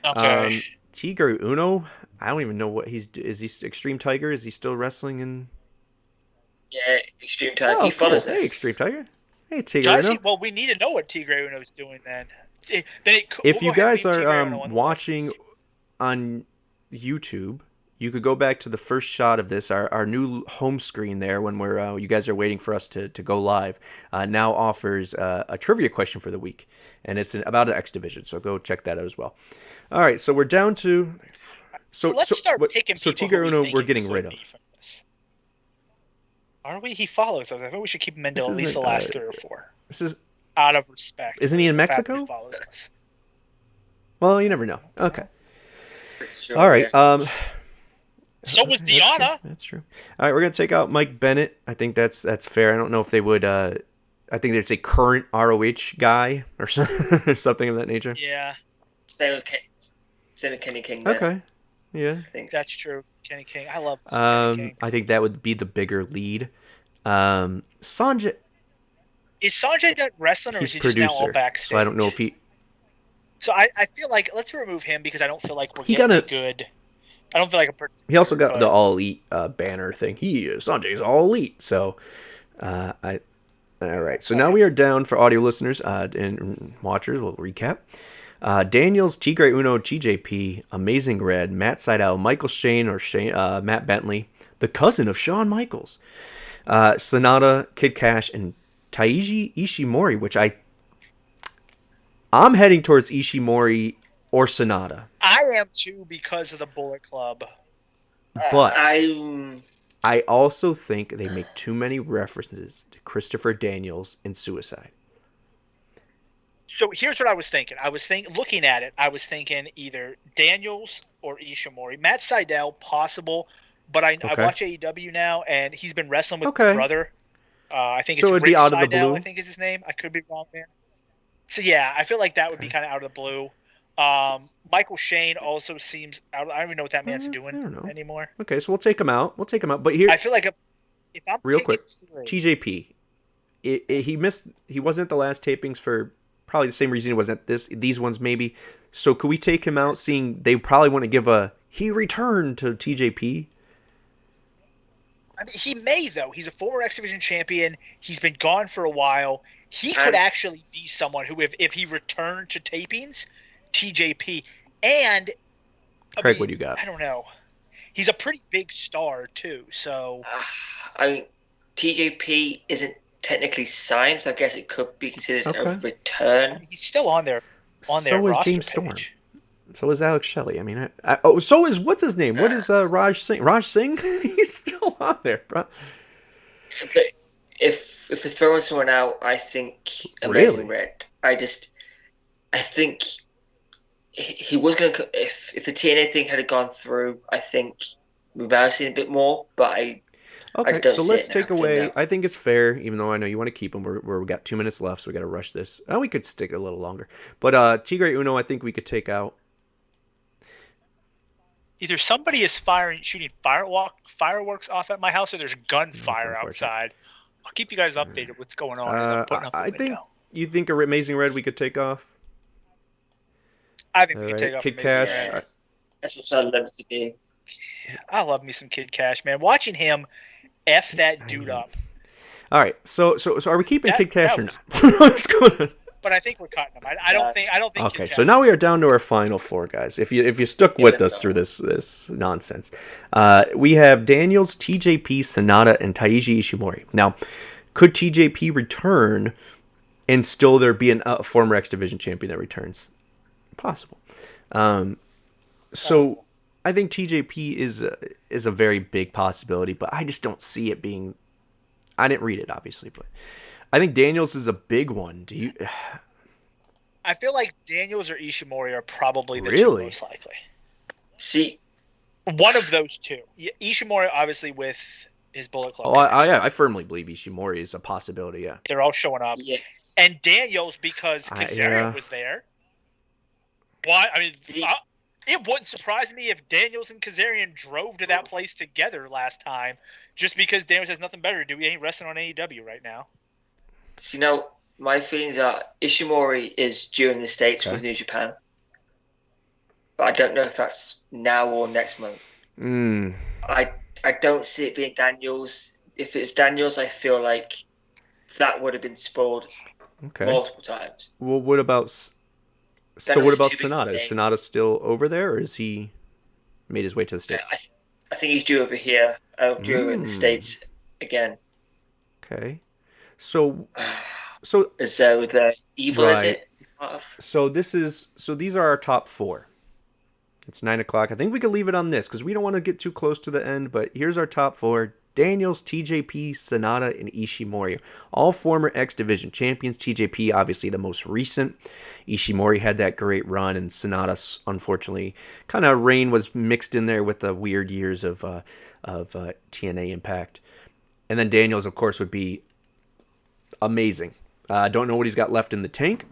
Okay. Tigre Uno. I don't even know what he's. Is he Extreme Tiger? Is he still wrestling in? Yeah, Extreme Tiger. He follows us. Hey, Extreme Tiger. Hey, Tigre Uno. Well, we need to know what Tigre Uno is doing then. If you guys are watching on YouTube, you could go back to the first shot of this, our new home screen there when we're you guys are waiting for us to go live. Now offers a trivia question for the week, and it's about an X Division. So go check that out as well. All right, so we're down to. So let's start picking. So Tigre Uno, we're getting rid of. Are we? He follows us. I think we should keep him into at least the last 3 or 4. This is. Out of respect. Isn't he in Mexico? Well, you never know. Okay. Sure, all right. So was Deanna. That's true. All right, we're gonna take out Mike Bennett. I think that's fair. I don't know if they would. I think they'd say current ROH guy or something of that nature. Yeah. Same with Kenny King. Okay. Yeah. I think that's true. Kenny King. I love Kenny King. I think that would be the bigger lead. Sanjay. Is Sanjay Dutt wrestling, or is he producer, just now all backstage? So I don't know if he. So I feel like let's remove him because I don't feel like we're getting a good. I don't feel like a. He also got the All Elite banner thing. Sanjay's All Elite. So, all right. So now we are down for audio listeners and watchers. We'll recap. Daniels, Tigre Uno, TJP, Amazing Red, Matt Sydal, Michael Shane or Matt Bentley, the cousin of Shawn Michaels, Sonata, Kid Cash, and Taiji Ishimori, which I'm heading towards Ishimori or Sonata. I am too because of the Bullet Club. But I also think they make too many references to Christopher Daniels and Suicide. So here's what I was thinking. Looking at it, I was thinking either Daniels or Ishimori. Matt Sydal, possible, but I watch AEW now, and he's been wrestling with his brother. I think it's Rick Sydal, I think is his name. I could be wrong there. So yeah, I feel like that would be kind of out of the blue. Michael Shane also seems out. I don't even know what that man's doing anymore. Okay, so we'll take him out. But here, I feel like if I'm real quick, TJP, he missed. He wasn't at the last tapings for probably the same reason he wasn't at these ones maybe. So could we take him out? Seeing they probably want to give he returned to TJP. I mean, he may though. He's a former X Division champion. He's been gone for a while. He could actually be someone who, if he returned to tapings, TJP. And Craig, what do you got? I don't know. He's a pretty big star too. So TJP isn't technically signed, so I guess it could be considered a return. He's still on there. So is James Storm. So is Alex Shelley. I mean, so is what's his name? What is Raj Singh? Raj Singh? He's still on there, bro. But if we're throwing someone out, I think Amazing Red. I think he was going to. If the TNA thing had gone through, I think we might have seen a bit more. But so let's take away. I think it's fair, even though I know you want to keep him. We got 2 minutes left, so we got to rush this. We could stick it a little longer. But Tigre Uno, I think we could take out. Either somebody is shooting fireworks off at my house, or there's gunfire outside. I'll keep you guys updated what's going on. I think you think Amazing Red we could take off. I think we can take off Kid Cash. Red. That's what I'd love to be. I love me some Kid Cash, man. Watching him F that dude up. All right, so are we keeping Kid Cash or not? What's going on? But I think we're cutting him. I don't think. Okay, so now we are down to our final 4, guys. If you stuck with us through this nonsense, we have Daniels, TJP, Sonata, and Taiji Ishimori. Now, could TJP return and still there be a former X Division champion that returns? Possible. So I think TJP is a very big possibility, but I just don't see it being. I didn't read it, obviously, but I think Daniels is a big one. Do you? I feel like Daniels or Ishimori are probably the two most likely. See, one of those two. Ishimori, obviously, with his Bullet Club. Oh, I firmly believe Ishimori is a possibility. Yeah, they're all showing up. Yeah, and Daniels because Kazarian was there. Why? I mean, it wouldn't surprise me if Daniels and Kazarian drove to that place together last time, just because Daniels has nothing better to do. He ain't wrestling on AEW right now. So, my feelings are Ishimori is due in the States with New Japan. But I don't know if that's now or next month. I don't see it being Daniels. If it's Daniels, I feel like that would have been spoiled multiple times. Well, what about Sonata? Is Sonata still over there, or is he made his way to the States? I think he's due over here. Due in the States again. Okay. So the evil is it? So these are our top 4. It's 9:00. I think we could leave it on this because we don't want to get too close to the end. But here's our top 4: Daniels, TJP, Sonata, and Ishimori. All former X Division champions. TJP, obviously the most recent. Ishimori had that great run, and Sonata, unfortunately, kind of reign was mixed in there with the weird years of TNA Impact. And then Daniels, of course, would be amazing. I don't know what he's got left in the tank,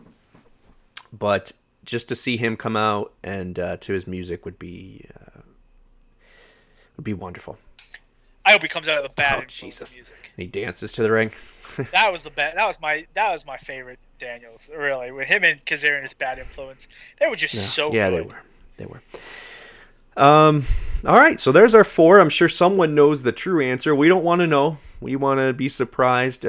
but just to see him come out and to his music would be wonderful. I hope he comes out of the bad. Oh Jesus! Music. And he dances to the ring. That was the best. That was my favorite Daniels. Really, with him and Kazarian as bad influence, they were just so good. Yeah, they were. All right, so there's our 4. I'm sure someone knows the true answer. We don't want to know. We want to be surprised.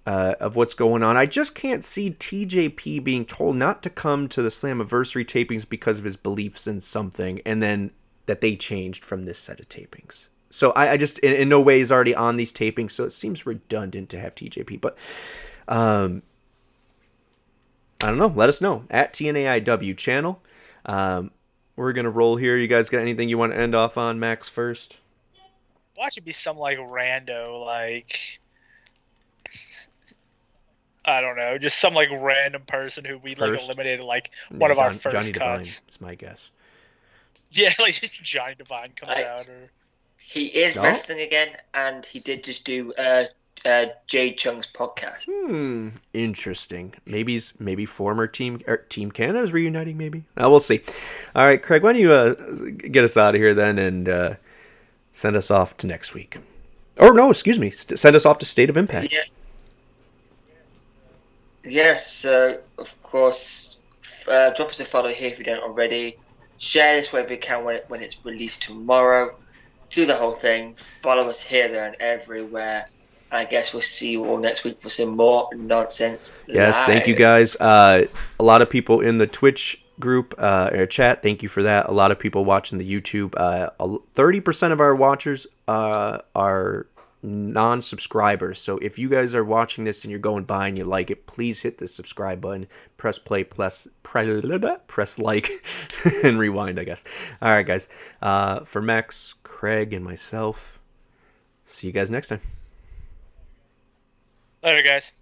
Of what's going on. I just can't see TJP being told not to come to the Slammiversary tapings because of his beliefs in something, and then that they changed from this set of tapings. So I just in no way is already on these tapings, so it seems redundant to have TJP. But I don't know. Let us know at TNAIW channel. We're going to roll here. You guys got anything you want to end off on, Max, first? Watch it be some like rando, like I don't know, just some like random person who we like eliminated like one of our first Johnny cuts. Devine, it's my guess. Yeah, like Johnny Devine comes out, or he is wrestling again, and he did just do Jade Chung's podcast. Interesting. Maybe former Team Canada is reuniting. Maybe we'll see. All right, Craig, why don't you get us out of here then and send us off to next week? Or no, excuse me, send us off to State of Impact. Yeah. Yes, of course. Drop us a follow here if you don't already. Share this wherever you can when it's released tomorrow. Do the whole thing. Follow us here, there, and everywhere. I guess we'll see you all next week for some more nonsense. Yes, thank you guys. A lot of people in the Twitch group or chat. Thank you for that. A lot of people watching the YouTube. 30% of our watchers are non-subscribers. So if you guys are watching this and you're going by and you like it, please hit the subscribe button, press play, press like, and rewind, I guess. All right, guys. For Max, Craig, and myself, see you guys next time. Later, guys.